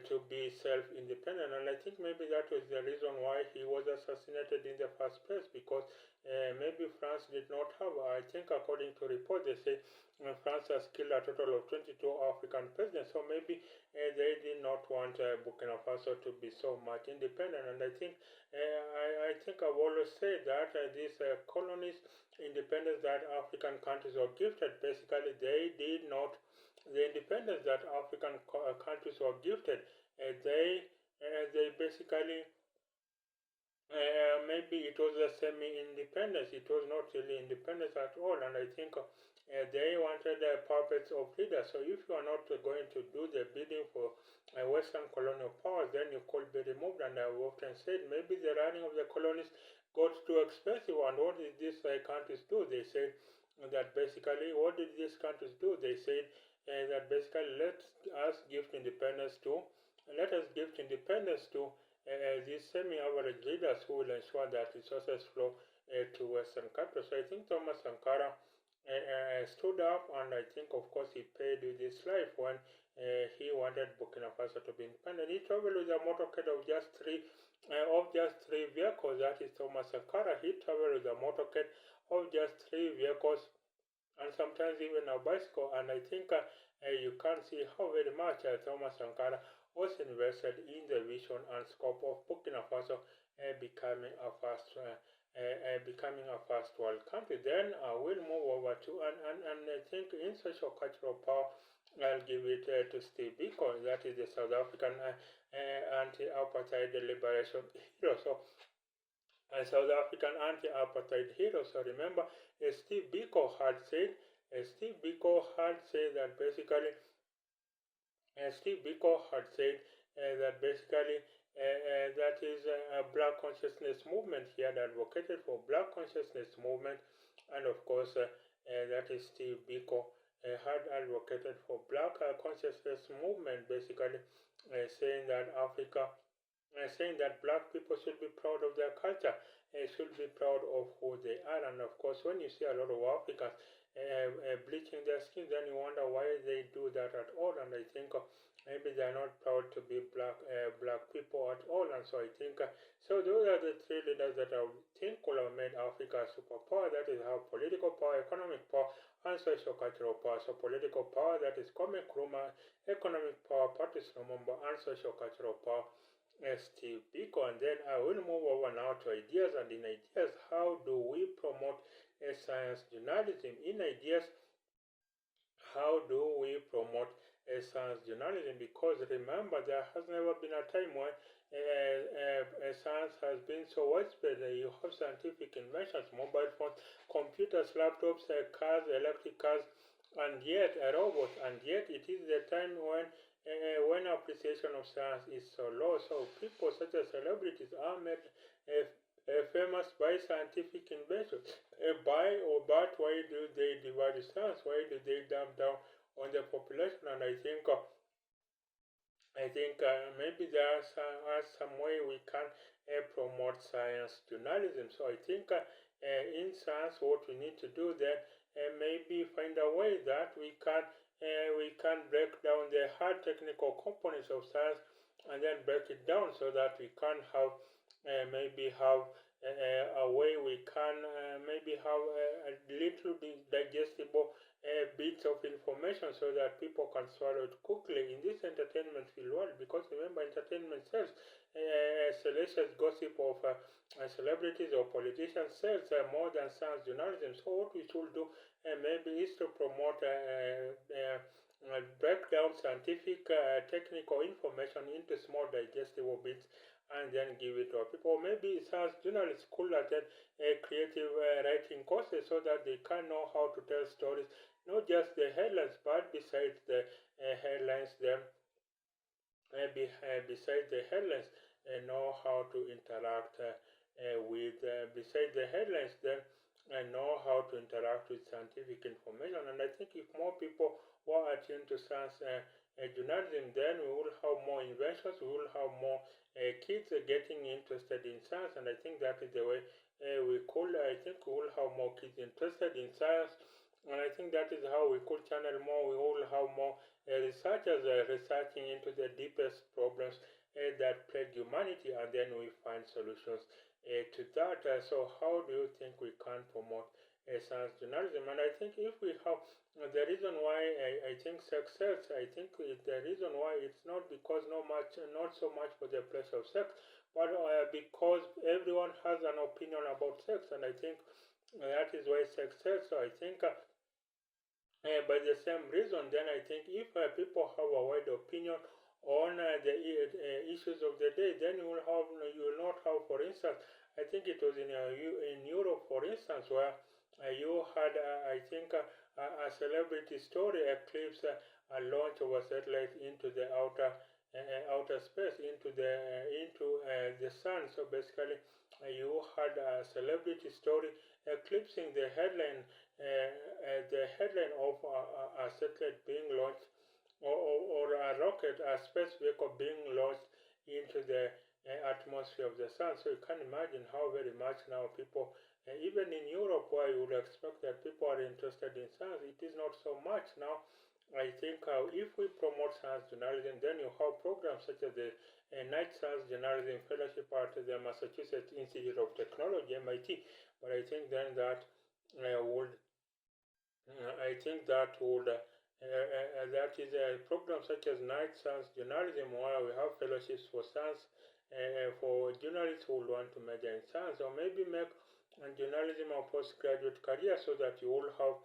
to be self-independent, and I think maybe that was the reason why he was assassinated in the first place, because maybe France did not have, I think according to report, they say France has killed a total of 22 African presidents, so maybe they did not want Burkina Faso to be so much independent, and I think I've always said that these colonies, independence that African countries were gifted, basically they did not, the independence that African countries were gifted, they basically maybe it was a semi-independence. It was not really independence at all, and I think they wanted puppets of leaders. So if you are not going to do the bidding for Western colonial powers, then you could be removed. And I've often said maybe the running of the colonies got too expensive. And what did these countries do? They said that basically, what did these countries do? They said that basically let us give independence to these semi-average leaders who will ensure that resources flow to Western capitals. So I think Thomas Sankara stood up, and I think, of course, he paid with his life when he wanted Burkina Faso to be independent. He traveled with a motorcade of just three vehicles. That is Thomas Sankara. He traveled with a motorcade of just three vehicles, and sometimes even a bicycle. And I think you can see how very much Thomas Sankara was invested in the vision and scope of Burkina Faso becoming a first world country. Then we'll move over to and I think in social cultural power, I'll give it to Steve Biko. That is the South African anti-apartheid liberation hero. So South African anti-apartheid hero. So remember, Steve Biko had said that basically Steve Biko had said that basically that is a black consciousness movement. He had advocated for black consciousness movement, and of course that is Steve Biko had advocated for black consciousness movement, basically saying that black people should be proud of their culture, should be proud of who they are. And of course, when you see a lot of Africans bleaching their skin, then you wonder why they do that at all. And I think maybe they are not proud to be black people at all. And so I think so those are the three leaders that I think could have made Africa a superpower. That is how political power, economic power, and social cultural power. So political power, that is Kwame Nkrumah; economic power, Patrice Lumumba; and social cultural power, Steve Biko. And then I will move over now to ideas. And in ideas, how do we promote science journalism? In ideas, how do we promote science journalism? Because remember, there has never been a time when science has been so widespread. You have scientific inventions, mobile phones, computers, laptops, cars, electric cars, and yet a robot, and yet it is the time when appreciation of science is so low. So people such as celebrities are made famous by scientific inventions. But why do they divide science? Why do they dumb down on the population? And I think maybe there are some way we can promote science journalism. So I think in science, what we need to do then maybe find a way that we can break down the hard technical components of science and then break it down so that we can have maybe have a way we can maybe have a little bit digestible bits of information so that people can swallow it quickly in this entertainment field world. Because remember, entertainment sells. Salacious gossip of celebrities or politicians sells more than science journalism. So what we should do maybe is to promote break down scientific technical information into small digestible bits and then give it to people. Maybe science journalists could attend creative writing courses so that they can know how to tell stories, not just the headlines, but besides the headlines, them besides the headlines, know how to interact with besides the headlines, then know how to interact with scientific information. And I think if more people were attuned to science journalism, then we will have more inventions, we will have more kids getting interested in science. And I think that is the way I think we will have more kids interested in science, And I think that is how we could channel more. We all have more researchers researching into the deepest problems that plague humanity, and then we find solutions to that. So, how do you think we can promote science journalism? And I think if we have the reason why I think success, I think the reason why it's not because not so much for the pleasure of sex, but because everyone has an opinion about sex, and I think that is why success. So I think by the same reason, then I think if people have a wide opinion on the issues of the day, then you will not have, for instance, I think it was in Europe, for instance, where you had, I think, a celebrity story eclipse a launch of a satellite into the outer space, into the sun. So basically, you had a celebrity story eclipsing the headline of a satellite being launched, or a rocket, a space vehicle being launched into the atmosphere of the sun. So you can imagine how very much now people, even in Europe, where you would expect that people are interested in science, it is not so much now. I think if we promote science journalism, then you have programs such as the Night Science Journalism Fellowship at the Massachusetts Institute of Technology, MIT. But I think that is a program such as Night Science Journalism, where we have fellowships for science, for journalists who want to major in science, or maybe make journalism a postgraduate career, so that you will have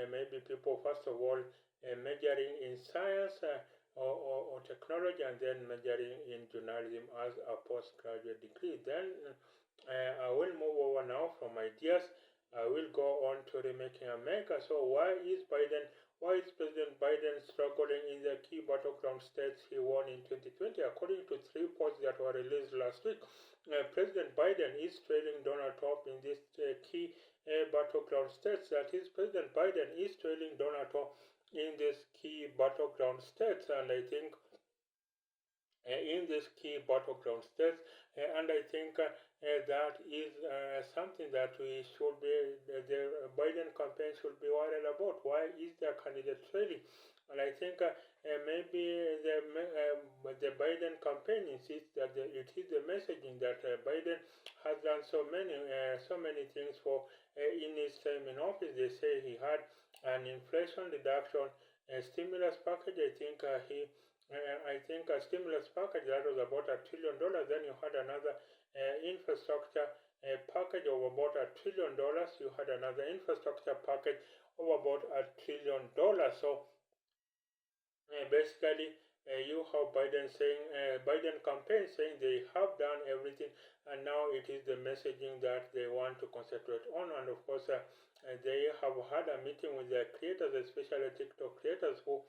maybe people first of all majoring in science or technology, and then majoring in journalism as a postgraduate degree. Then I will move over now from ideas. I will go on to Remaking America. So why is President Biden struggling in the key battleground states he won in 2020? According to three reports that were released last week, President Biden is trailing Donald Trump in these key battleground states. That is, President Biden is trailing Donald Trump in these key battleground states, and I think in these key battleground states, and I think that is something that we should be, the Biden campaign should be worried about. Why is the candidate trailing? And I think maybe the Biden campaign insists that it is the messaging that Biden has done so many things for in his time in office. They say he had an inflation reduction stimulus package. I think a stimulus package that was about $1 trillion. Then you had another infrastructure package of about $1 trillion. You had another infrastructure package of about $1 trillion. So basically, you have Biden campaign saying they have done everything, and now it is the messaging that they want to concentrate on. And of course, they have had a meeting with the creators, especially TikTok creators, who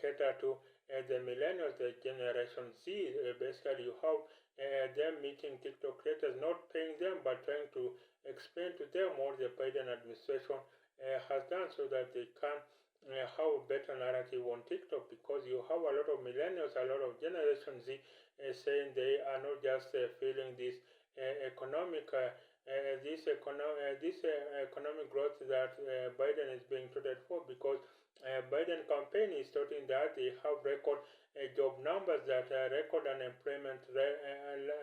cater to the millennials, the Generation Z. Basically, you have them meeting TikTok creators, not paying them, but trying to explain to them what the Biden administration has done, so that they can have a better narrative on TikTok, because you have a lot of millennials, a lot of Generation Z saying they are not just feeling this economic economic growth that Biden is being touted for, because Biden campaign is stating that they have record job numbers, that record unemployment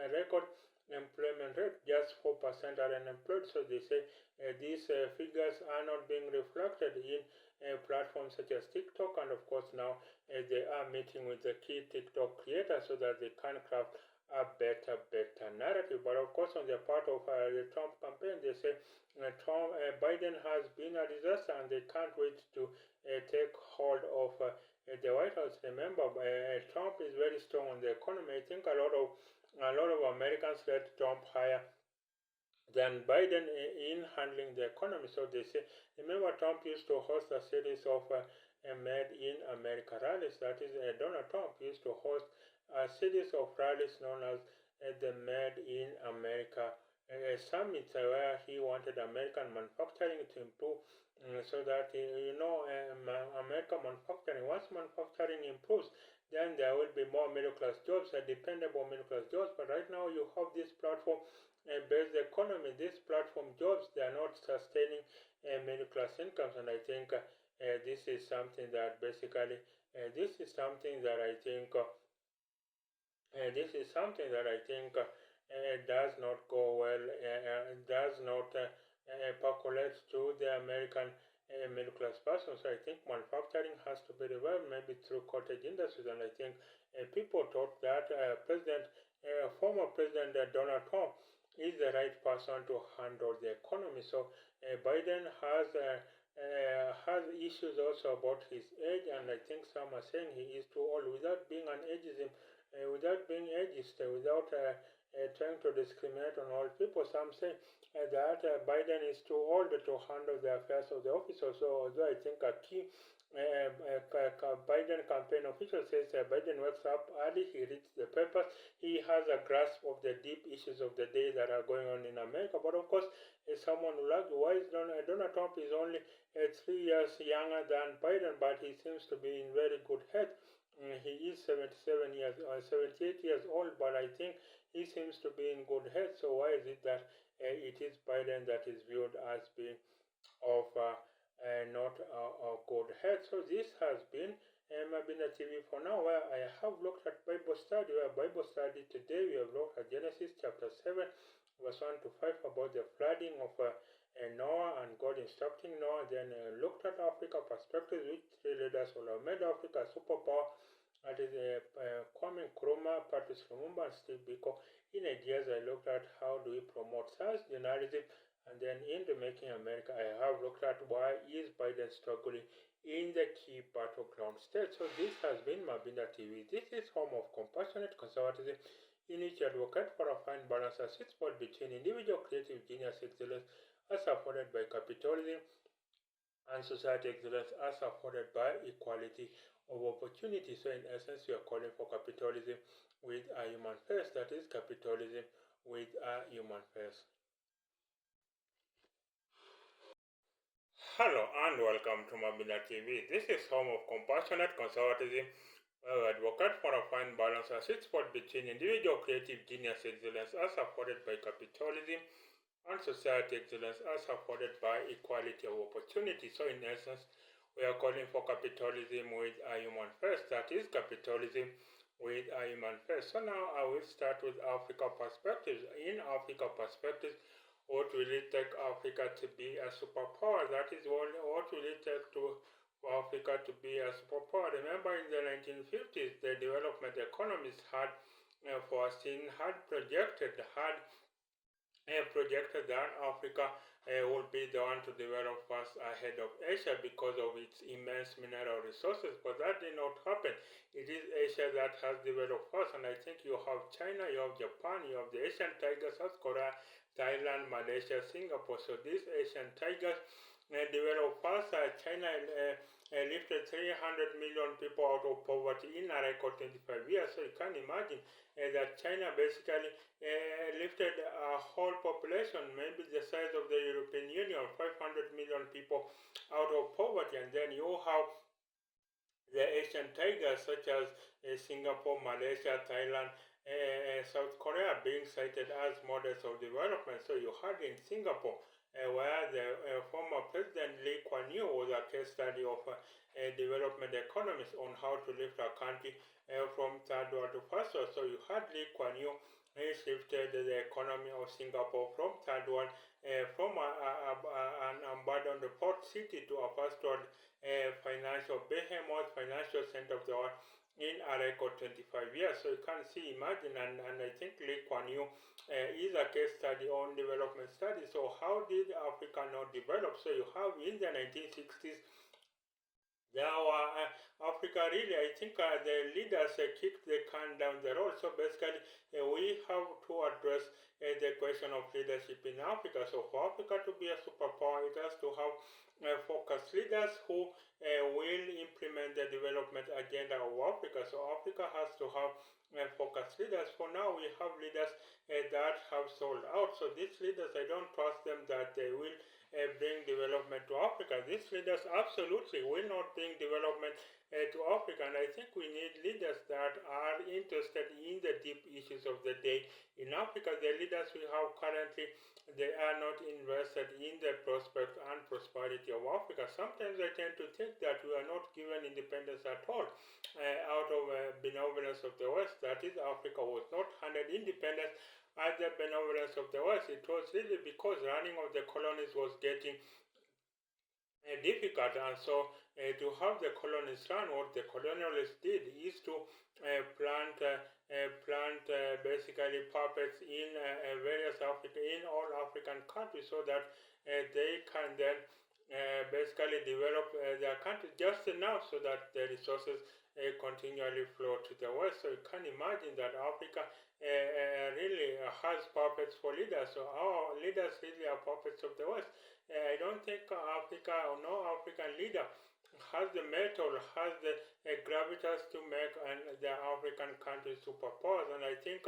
record employment rate, just 4% are unemployed. So they say these figures are not being reflected in platforms such as TikTok, and of course now they are meeting with the key TikTok creators so that they can craft a better narrative. But of course, on the part of the Trump campaign, they say Biden has been a disaster, and they can't wait to take hold of the White House. Remember, Trump is very strong on the economy. I think a lot of Americans let Trump higher than Biden in handling the economy. So they say, remember, Trump used to host a series of Made in America rallies. That is, Donald Trump used to host a series of rallies known as the Made in America summit, where he wanted American manufacturing to improve, so that American manufacturing, once manufacturing improves, then there will be more middle class jobs, dependable middle class jobs. But right now you have this platform based economy. These platform jobs, they are not sustaining middle class incomes, and I think this is something that basically this is something that I think does not go well, does not percolate to the American middle class person. So I think manufacturing has to be revived, maybe through cottage industries. And I think people thought that former President Donald Trump is the right person to handle the economy. So Biden has issues also about his age, and I think some are saying he is too old without being an ageism, without being ageist, without trying to discriminate on all people. Some say that Biden is too old to handle the affairs of the office. So, although I think a key Biden campaign official says Biden wakes up early, he reads the papers, he has a grasp of the deep issues of the day that are going on in America. But of course, someone will argue, why is Donald Trump is only 3 years younger than Biden, but he seems to be in very good health. He is 77 years or 78 years old, but I think he seems to be in good health. So why is it that it is Biden that is viewed as being of not good health? So this has been Mabina TV for now, where I have looked at Bible study. Bible study today we have looked at Genesis chapter 7, verse 1 to 5 about the flooding of Noah and God instructing Noah. Then looked at Africa perspective, which three leaders will have made Africa a superpower. That is Kwame Nkrumah, Patrice Lumumba, and Steve Biko. In ideas, I looked at how do we promote science journalism, and then in Remaking America, I have looked at why is Biden struggling in the key battleground states. So this has been Mabinda TV. This is home of Compassionate Conservatism, in which you advocate for a fine balance, a sweet spot between individual creative genius excellence as afforded by capitalism and society excellence as afforded by equality of opportunity. So in essence, we are calling for capitalism with a human face. That is capitalism with a human face. Hello and welcome to Mabina TV. This is home of Compassionate Conservatism, where we advocate for a fine balance, a sweet spot between individual creative genius excellence as afforded by capitalism and society excellence as afforded by equality of opportunity. So in essence, we are calling for capitalism with a human face. That is capitalism with a human face. So now I will start with Africa perspectives. In Africa perspectives, what will it take Africa to be a superpower? That is what will it take for Africa to be a superpower? Remember, in the 1950s, the development economists had foreseen, had projected that Africa will be the one to develop first ahead of Asia because of its immense mineral resources, but that did not happen. It is Asia that has developed first, and I think you have China, you have Japan, you have the Asian tigers, South Korea, Thailand, Malaysia, Singapore. So these Asian tigers developed first. China lifted 300 million people out of poverty in a record 25 years. So you can imagine that China basically lifted a whole population, maybe the size of the European Union, 500 million people out of poverty. And then you have the Asian tigers such as Singapore, Malaysia, Thailand, South Korea being cited as models of development. So you had in Singapore where the former President Lee Kuan Yew was a case study of development economists on how to lift a country from third world to first world. So you had Lee Kuan Yew, he shifted the economy of Singapore from third world, from an abandoned port city to a first world financial behemoth, financial center of the world in a record 25 years. So you can see, imagine, and I think Lee Kuan Yew is a case study on development studies. So how did Africa not develop? So you have in the 1960s, Africa really, I think the leaders kicked the can down the road. So basically, we have to address the question of leadership in Africa. So for Africa to be a superpower, it has to have focused leaders who will implement the development agenda of Africa. So Africa has to have focused leaders. For now, we have leaders that have sold out. So these leaders, I don't trust them that they will bring development to Africa. These leaders absolutely will not bring development to Africa, and I think we need leaders that are interested in the deep issues of the day in Africa. The leaders we have currently, they are not invested in the prospect and prosperity of Africa. Sometimes I tend to think that we are not given independence at all out of benevolence of the West. That is, Africa was not handed independence as the benevolence of the West. It was really because running of the colonies was getting difficult, and so to have the colonies run, what the colonialists did is to plant basically puppets in in all African countries, so that they can then basically develop their country just enough so that the resources continually flow to the West. So you can imagine that Africa really has puppets for leaders. So our leaders really are puppets of the West. I don't think Africa, or no African leader, has the metal, has the gravitas to make the African countries superpowers. And I think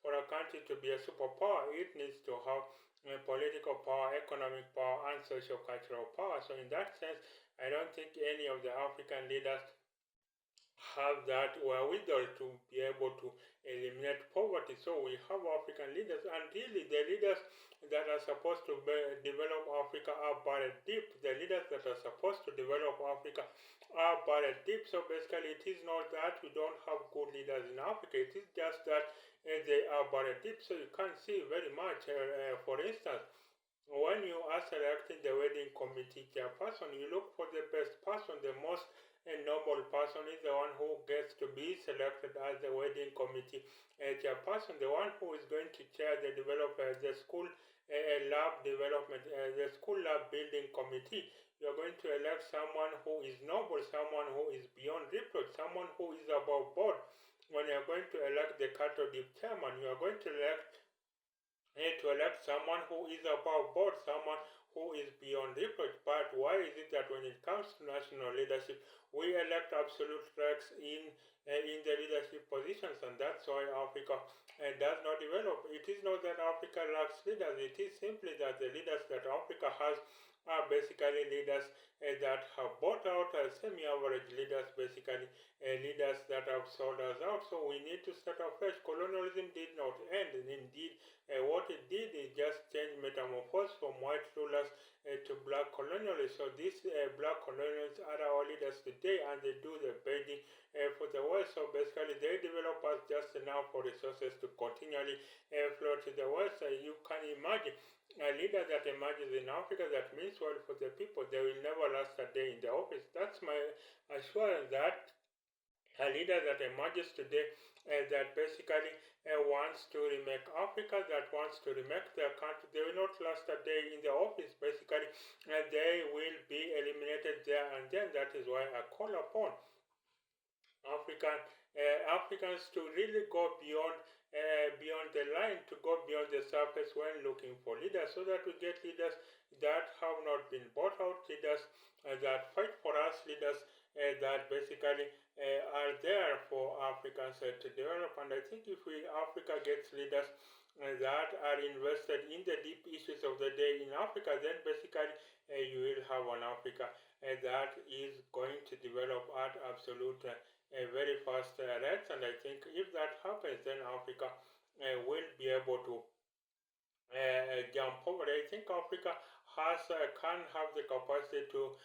for a country to be a superpower, it needs to have political power, economic power, and social cultural power. So in that sense, I don't think any of the African leaders have that wherewithal to be able to eliminate poverty. So we have African leaders, and really the leaders that are supposed to develop Africa are buried deep. The leaders that are supposed to develop Africa are buried deep. So basically, it is not that we don't have good leaders in Africa. It is just that they are buried deep. So you can see very much, for instance, when you are selecting the wedding committee chairperson, you look for the best person, the most noble person is the one who gets to be selected as the wedding committee chairperson, the one who is going to chair the the school lab development, the school lab building committee. You are going to elect someone who is noble, someone who is beyond reproach, someone who is above board. When you are going to elect the cattle dip chairman, you are going to elect someone who is above board, someone who is beyond reproach. But why is it that when it comes to national leadership, we elect absolute wrecks in the leadership positions, and that's why Africa does not develop? It is not that Africa lacks leaders, it is simply that the leaders that Africa has are basically leaders that have bought out, semi-average leaders, basically leaders that have sold us out. So we need to start afresh. Colonialism did not end, and indeed what it did is just change metamorphose from white rulers to black colonialists. So these black colonialists are our leaders today, and they do the bidding for the West. So basically they develop us just enough for resources to continually flow to the West. You can imagine a leader that emerges in Africa that means well for the people, they will never last a day in the office. That's my assurance, that a leader that emerges today that basically wants to remake Africa, that wants to remake their country, they will not last a day in the office. Basically, they will be eliminated there and then. That is why I call upon Africans to really go beyond the line, to go beyond the surface when looking for leaders, so that we get leaders that have not been bought out, leaders that fight for us, leaders that basically are there for Africans to develop. And I think if Africa gets leaders that are invested in the deep issues of the day in Africa, then basically you will have an Africa that is going to develop at absolute very fast rates. And I think if that happens, then Africa will be able to jump forward. I think Africa can have the capacity to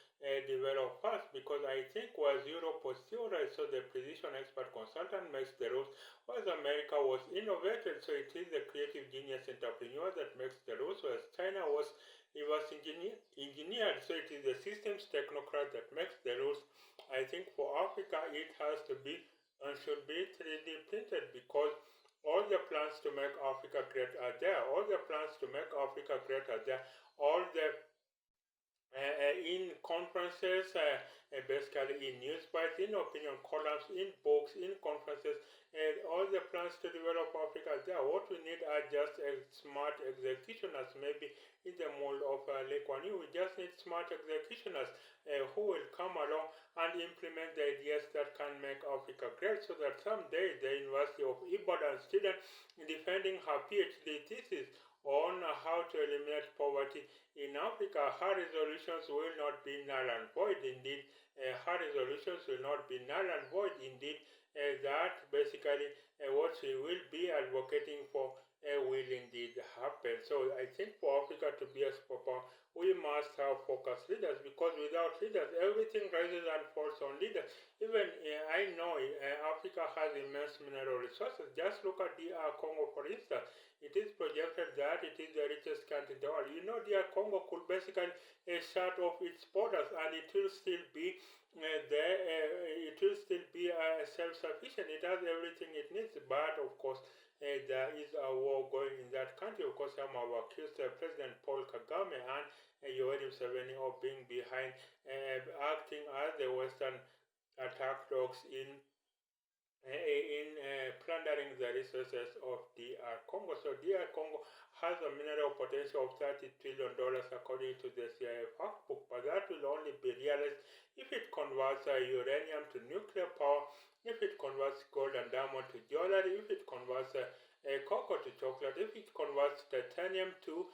develop fast, because I think was Europe was theorized, so the precision expert consultant makes the rules, whereas America was innovated, so it is the creative genius entrepreneur that makes the rules, whereas China was reverse engineered, so it is the systems technocrat that makes the rules. I think for Africa it has to be and should be 3D printed, because all the plans to make Africa great are there. All the plans to make Africa great are there. All the in conferences, basically in news bites, in opinion columns, in books, in conferences, all the plans to develop Africa are there. What we need are just smart executioners, maybe in the mold of Lee Kuan Yew. We just need smart executioners who will come along and implement the ideas that can make Africa great, so that someday the University of Ibadan student defending her PhD thesis on how to eliminate poverty in Africa, her resolutions will not be null and void. Indeed, her resolutions will not be null and void. Indeed, that basically what she will be advocating for will indeed happen. So I think for Africa to be a superpower, we must have focused leaders, because without leaders, everything rises and falls on leaders. Even I know Africa has immense mineral resources. Just look at DR Congo, for instance. It is projected that it is the richest country in the world. You know, DR Congo could basically shut off its borders, and it will still be self-sufficient. It has everything it needs, but of course there is a war going in that country. Of course, some have accused President Paul Kagame and Yoweri Museveni of being behind, acting as the Western attack dogs in plundering the resources of DR Congo. So DR Congo has a mineral potential of $30 trillion according to the CIA factbook, but that will only be realized if it converts uranium to nuclear power, if it converts gold and diamond to jewelry, if it converts cocoa to chocolate, if it converts titanium to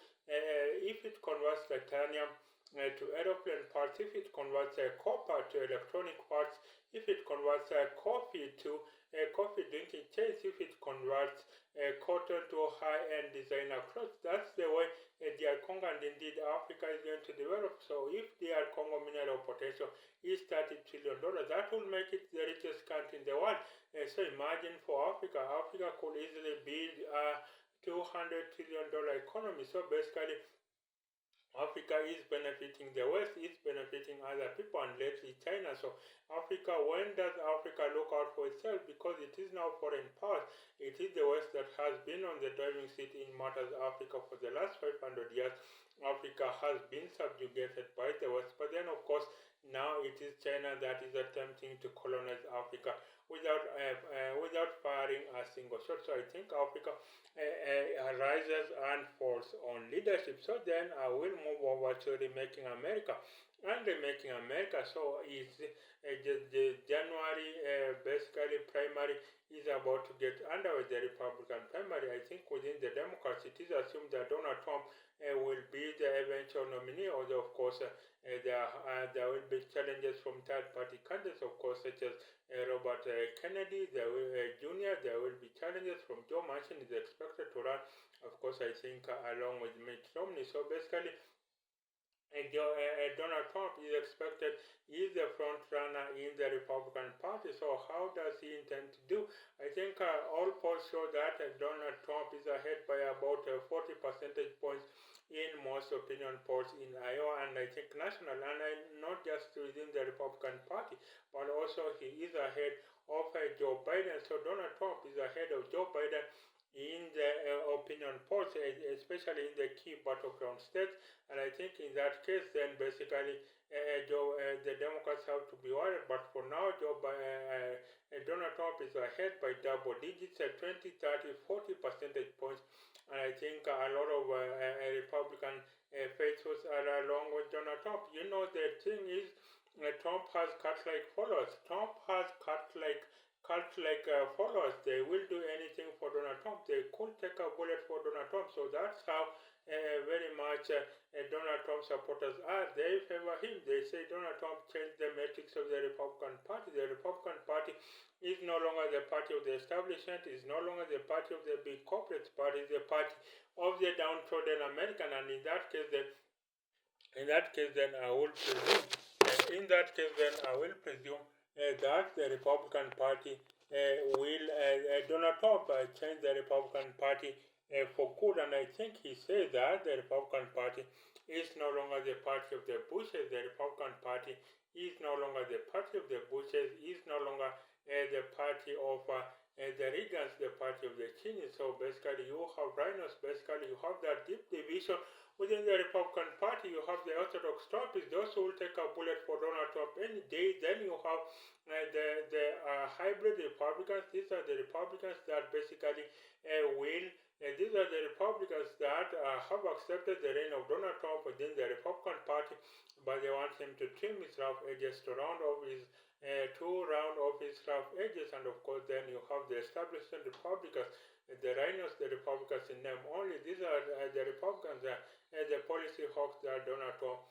to aeroplane parts, if it converts copper to electronic parts, if it converts coffee to coffee drinking chains, if it converts cotton to high-end designer clothes. That's the way DR Congo and indeed Africa is going to develop. So if DR Congo mineral potential is $30 trillion, that will make it the richest country in the world. So imagine for Africa, Africa could easily build a $200 trillion economy. So basically, Africa is benefiting the West, is benefiting other people, and lately China. So Africa, when does Africa look out for itself? Because it is now foreign powers. It is the West that has been on the driving seat in matters Africa for the last 500 years. Africa has been subjugated by the West, but then of course now it is China that is attempting to colonize Africa without firing a single shot. So I think Africa rises and falls on leadership. So then I will move over to Remaking America. And Remaking America, so is the January basically primary is about to get underway, the Republican primary. I think within the Democrats, it is assumed that Donald Trump will be the eventual nominee, although of course there will be challenges from third-party candidates, of course, such as Robert Kennedy Jr. There will be challenges from Joe Manchin, is expected to run, of course, I think along with Mitt Romney. So basically, Donald Trump is expected, is the front runner in the Republican Party. So how does he intend to do? I think all polls show that Donald Trump is ahead by about 40 percentage points in most opinion polls in Iowa, and I think national, and not just within the Republican Party, but also he is ahead of Joe Biden. So Donald Trump is ahead of Joe Biden in the opinion polls, especially in the key battleground states. And I think in that case, then basically the Democrats have to be worried. But for now, Donald Trump is ahead by double digits, 20, 30, 40 percentage points. And I think a lot of Republican faithfuls are along with Donald Trump. You know, the thing is, Trump has cult-like followers. Trump has cult-like followers. They will do anything for Donald Trump. They could take a bullet for Donald Trump. So that's how very much Donald Trump supporters are. They favor him. They say Donald Trump changed the metrics of the Republican Party. The Republican Party is no longer the party of the establishment, is no longer the party of the big corporates, but is the party of the downtrodden American. And in that case, then I will presume. That the Republican Party will Donald Trump change the Republican Party for good, and I think he said that the Republican Party is no longer the party of the Bushes. The Republican Party is no longer the party of the Bushes. Is no longer the party of the Reagans, the party of the Cheney. So basically, you have rhinos. Basically, you have that deep division within the Republican Party. You have the Orthodox Trumpists, those who will take a bullet for Donald Trump any day. Then you have the hybrid Republicans. These are the Republicans that basically will these are the Republicans that have accepted the reign of Donald Trump within the Republican Party, but they want him to trim his rough edges to round off his rough edges, and of course, then you have the establishment Republicans, the rhinos, the Republicans in name only. These are the Republicans, the policy hawks that Donald Trump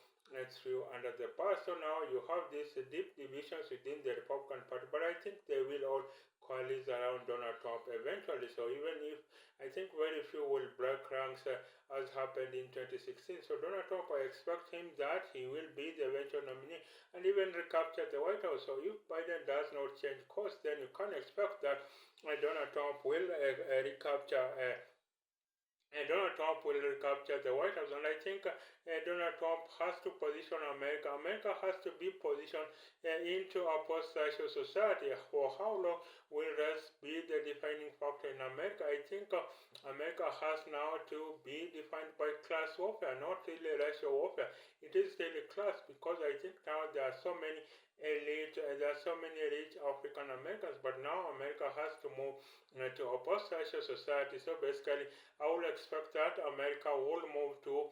threw under the bus. So now you have these deep divisions within the Republican Party, but I think they will all coalesce around Donald Trump eventually. So even if I think very few will break ranks as happened in 2016. So Donald Trump, I expect him that he will be the eventual nominee and even recapture the White House. So if Biden does not change course, then you can expect that Donald Trump will recapture. Donald Trump will recapture the White House, and I think Donald Trump has to position America. America has to be positioned into a post-racial society. For how long will race be the defining factor in America? I think America has now to be defined by class warfare, not really racial warfare. It is really class, because I think now there are so many there are so many rich African Americans, but now America has to move to a post-racial society. So basically, I will expect that America will move to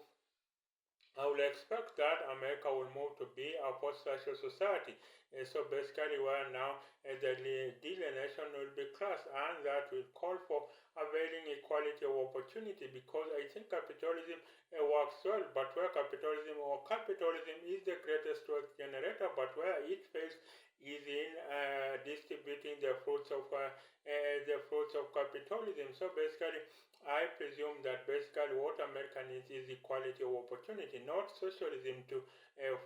I will expect that America will move to be a post-racial society. So basically, where now the delineation will be class, and that will call for availing equality of opportunity, because I think capitalism works well, but where capitalism is the greatest wealth generator, but where it fails is in distributing the fruits of capitalism. So basically, I presume that basically what America needs is equality of opportunity, not socialism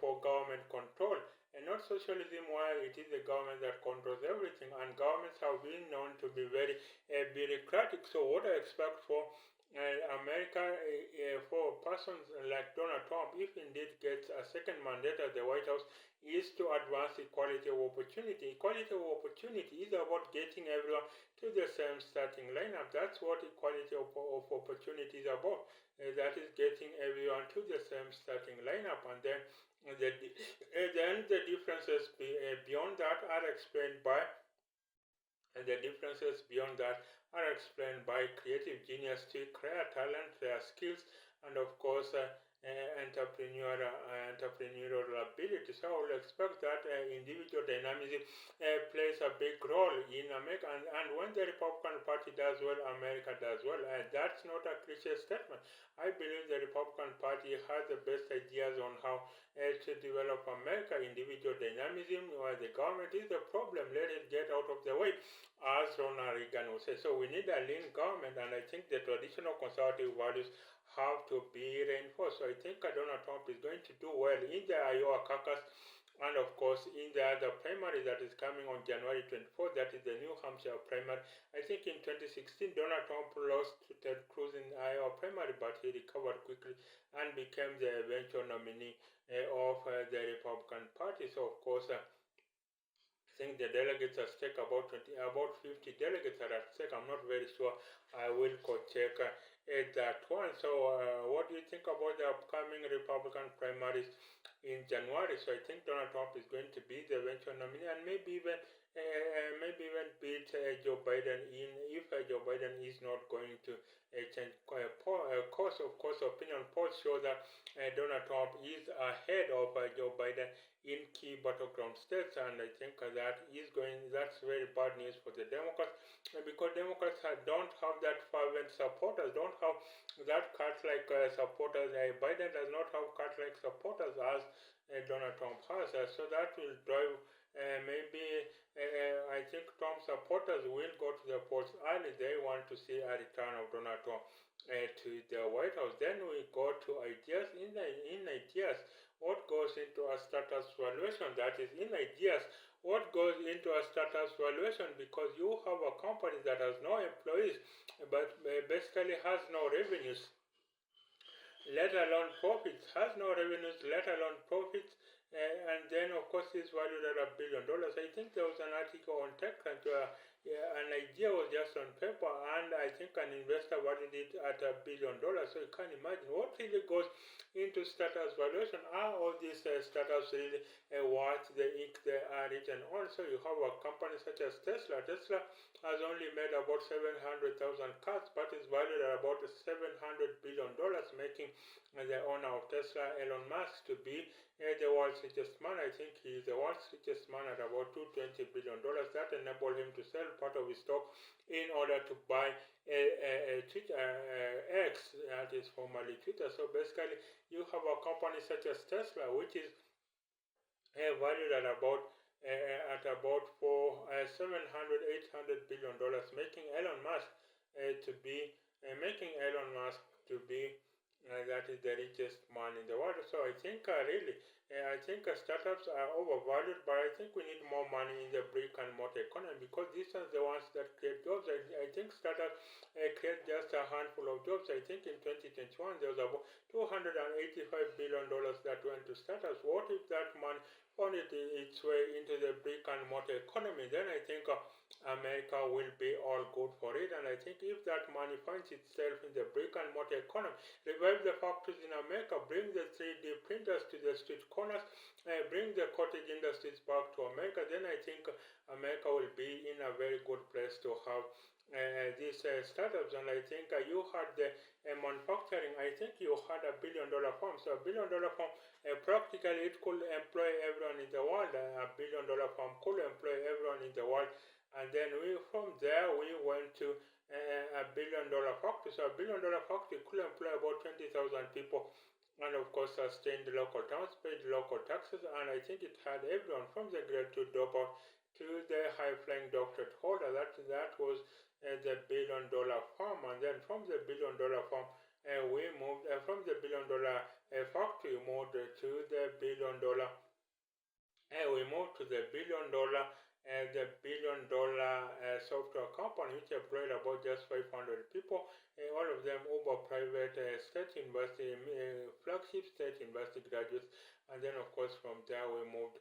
for government control, and not socialism where it is the government that controls everything. And governments have been known to be very bureaucratic. So what I expect for America, for persons like Donald Trump, if indeed gets a second mandate at the White House, is to advance equality of opportunity. Equality of opportunity is about getting everyone to the same starting lineup. That's what equality of opportunity is about. That is getting everyone to the same starting lineup, and then the differences beyond that are explained by creative genius, rare talent, rare skills, and of course entrepreneurial ability. So I will expect that individual dynamism plays a big role in America, and when the Republican Party does well, America does well. And that's not a cliche statement. I believe the Republican Party has the best ideas on how to develop America. Individual dynamism, where the government is the problem, let it get out of the way, as Ronald Reagan would say. So we need a lean government, and I think the traditional conservative values have to be reinforced. So I think Donald Trump is going to do well in the Iowa caucus, and of course in the other primary that is coming on January 24th, that is the New Hampshire primary. I think in 2016 Donald Trump lost to Ted Cruz in the Iowa primary, but he recovered quickly and became the eventual nominee of the Republican Party. So of course I think the delegates at stake, about 50 delegates are at stake. I'm not very sure. I will check that one. So what do you think about the upcoming Republican primaries in January? So I think Donald Trump is going to be the eventual nominee, and maybe even beat Joe Biden if Joe Biden is not going to change course. Of course, opinion polls show that Donald Trump is ahead of Joe Biden in key battleground states, and I think that's very bad news for the Democrats, because Democrats don't have that fervent supporters, don't have that cult-like supporters. Biden does not have cult-like supporters as Donald Trump has, so that will drive maybe I think Trump supporters will go to the polls early. They want to see a return of Donald Trump to the White House. Then we go to ideas. In ideas, what goes into a status valuation? That is, in ideas, what goes into a status valuation? Because you have a company that has no employees, but basically has no revenues, let alone profits, has no revenues, let alone profits. and then of course it's valued at $1 billion. I think there was an article on TechCrunch where an idea was just on paper, and I think an investor valued it at $1 billion. So you can imagine what really goes into startups valuation. Are all these startups really worth the ink they are written on? So you have a company such as Tesla. Tesla has only made about 700,000 cars, but is valued at about $700 billion, making the owner of Tesla, Elon Musk, to be the world's richest man. I think he is the world's richest man at about $220 billion. That enabled him to sell part of his stock in order to buy Twitter, X, that is formerly Twitter. So basically, you have a company such as Tesla, which is valued at about for 700-800 billion dollars, making Elon Musk to be that is the richest man in the world. So I think startups are overvalued, but I think we need more money in the brick and mortar economy, because these are the ones that create jobs. I think startups create just a handful of jobs. I think in 2021 there was about $285 billion that went to startups. What if that money found its way into the brick and mortar economy? Then I think America will be all good for it. And I think if that money finds itself in the brick and mortar economy, revive the factories in America, bring the 3D printers to the street corners, bring the cottage industries back to America, then I think America will be in a very good place to have these startups. And I think you had the manufacturing. I think you had $1 billion firm. So $1 billion firm, practically it could employ everyone in the world. $1 billion firm could employ everyone in the world. And then from there we went to $1 billion factory. So $1 billion factory could employ about 20,000 people, and of course sustain the local towns, paid local taxes, and I think it had everyone from the grade to dropout to the high-flying doctorate holder. That was the $1 billion farm. And then from the $1 billion farm, we moved from the $1 billion factory, moved to the $1 billion. We moved to the $1 billion software company, which employed about just 500 people, all of them Uber private state university, flagship state university graduates. And then of course from there we moved,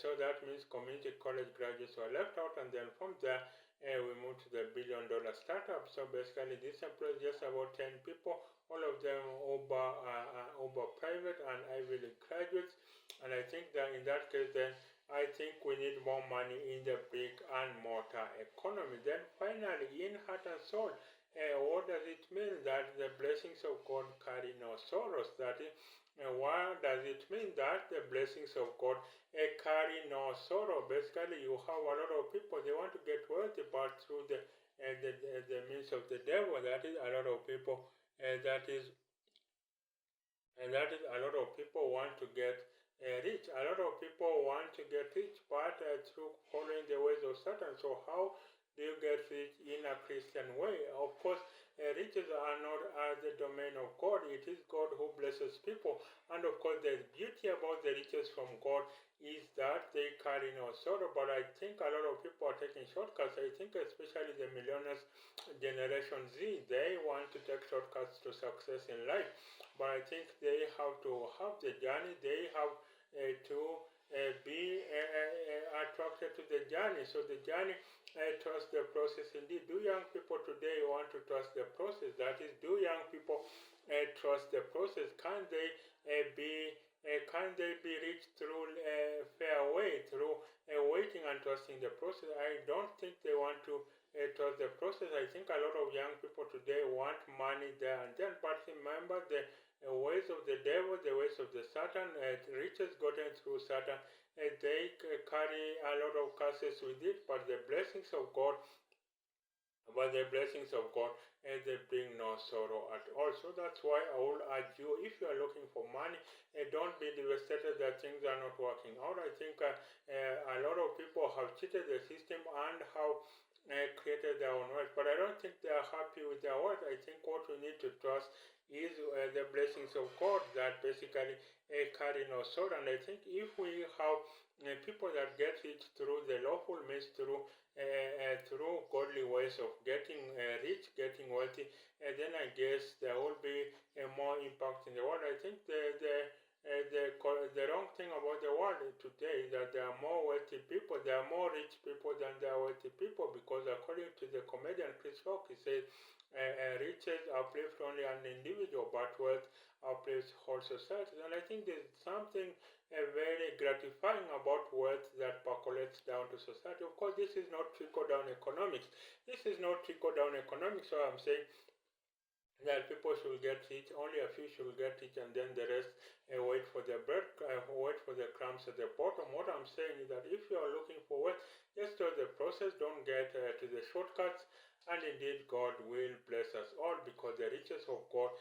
so that means community college graduates were left out. And then from there we moved to the $1 billion startup. So basically this employs just about 10 people, all of them Uber private and Ivy League graduates. And I think that in that case then I think we need more money in the brick and mortar economy. Then finally, in heart and soul, what does it mean that the blessings of God carry no sorrows? That is, why does it mean that the blessings of God carry no sorrow? Basically, you have a lot of people, they want to get wealthy, but through the means of the devil. That is, a lot of people. That is a lot of people want to get rich. A lot of people want to get rich, but through following the ways of Satan. So how do you get rich in a Christian way? Of course, riches are not the domain of God. It is God who blesses people. And of course, the beauty about the riches from God is that they carry no sorrow. But I think a lot of people are taking shortcuts. I think especially the millennials generation Z, they want to take shortcuts to success in life. But I think they have to have the journey. They have to be attracted to the journey. So the journey, trust the process indeed. Do young people today want to trust the process? That is, do young people trust the process? Can they be reached through a fair way, through waiting and trusting the process? I don't think they want to trust the process. I think a lot of young people today want money there and then, but remember the ways of the devil, the ways of the Satan, riches gotten through Satan, they carry a lot of curses with it, but the blessings of God, they bring no sorrow at all. So that's why I will urge you, if you are looking for money, don't be devastated that things are not working out. I think a lot of people have cheated the system and have created their own wealth, but I don't think they are happy with their wealth. I think what we need to trust is the blessings of God that basically carry no sorrow. And I think if we have people that get rich through the lawful means, through godly ways of getting rich, getting wealthy, then I guess there will be more impact in the world. I think the the wrong thing about the world today is that there are more wealthy people, there are more rich people than there are wealthy people, because according to the comedian Chris Rock, he says riches uplift only an individual, but wealth uplifts whole society. And I think there's something very gratifying about wealth that percolates down to society. Of course, this is not trickle-down economics. This is not trickle-down economics, so I'm saying that people should get rich, only a few should get rich, and then the rest wait for the bread, wait for the crumbs at the bottom. What I'm saying is that if you are looking for wealth, just trust the process, don't get to the shortcuts, and indeed God will bless us all, because the riches of God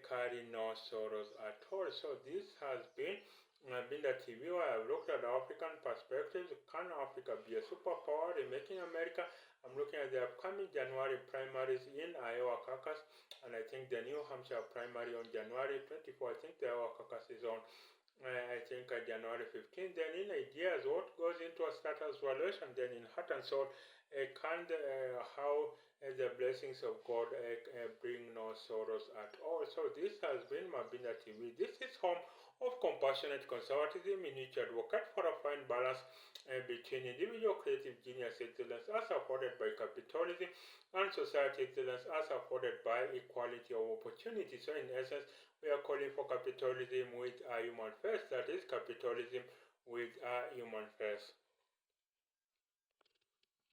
carry no sorrows at all. So this has been the TV where I've looked at the African perspectives. Can Africa be a superpower? Remaking America. I'm looking at the upcoming January primaries in Iowa caucus, and I think the New Hampshire primary on January 24. I think the Iowa caucus is on January 15th. Then in ideas, what goes into a status valuation? Then in heart and soul, how the blessings of God bring no sorrows at all. So this has been Mabina TV. This is home of Compassionate Conservatism, in which advocate for a fine balance between individual creative genius excellence as afforded by capitalism and society excellence as afforded by equality of opportunity. So in essence, we are calling for capitalism with a human first, that is capitalism with a human first.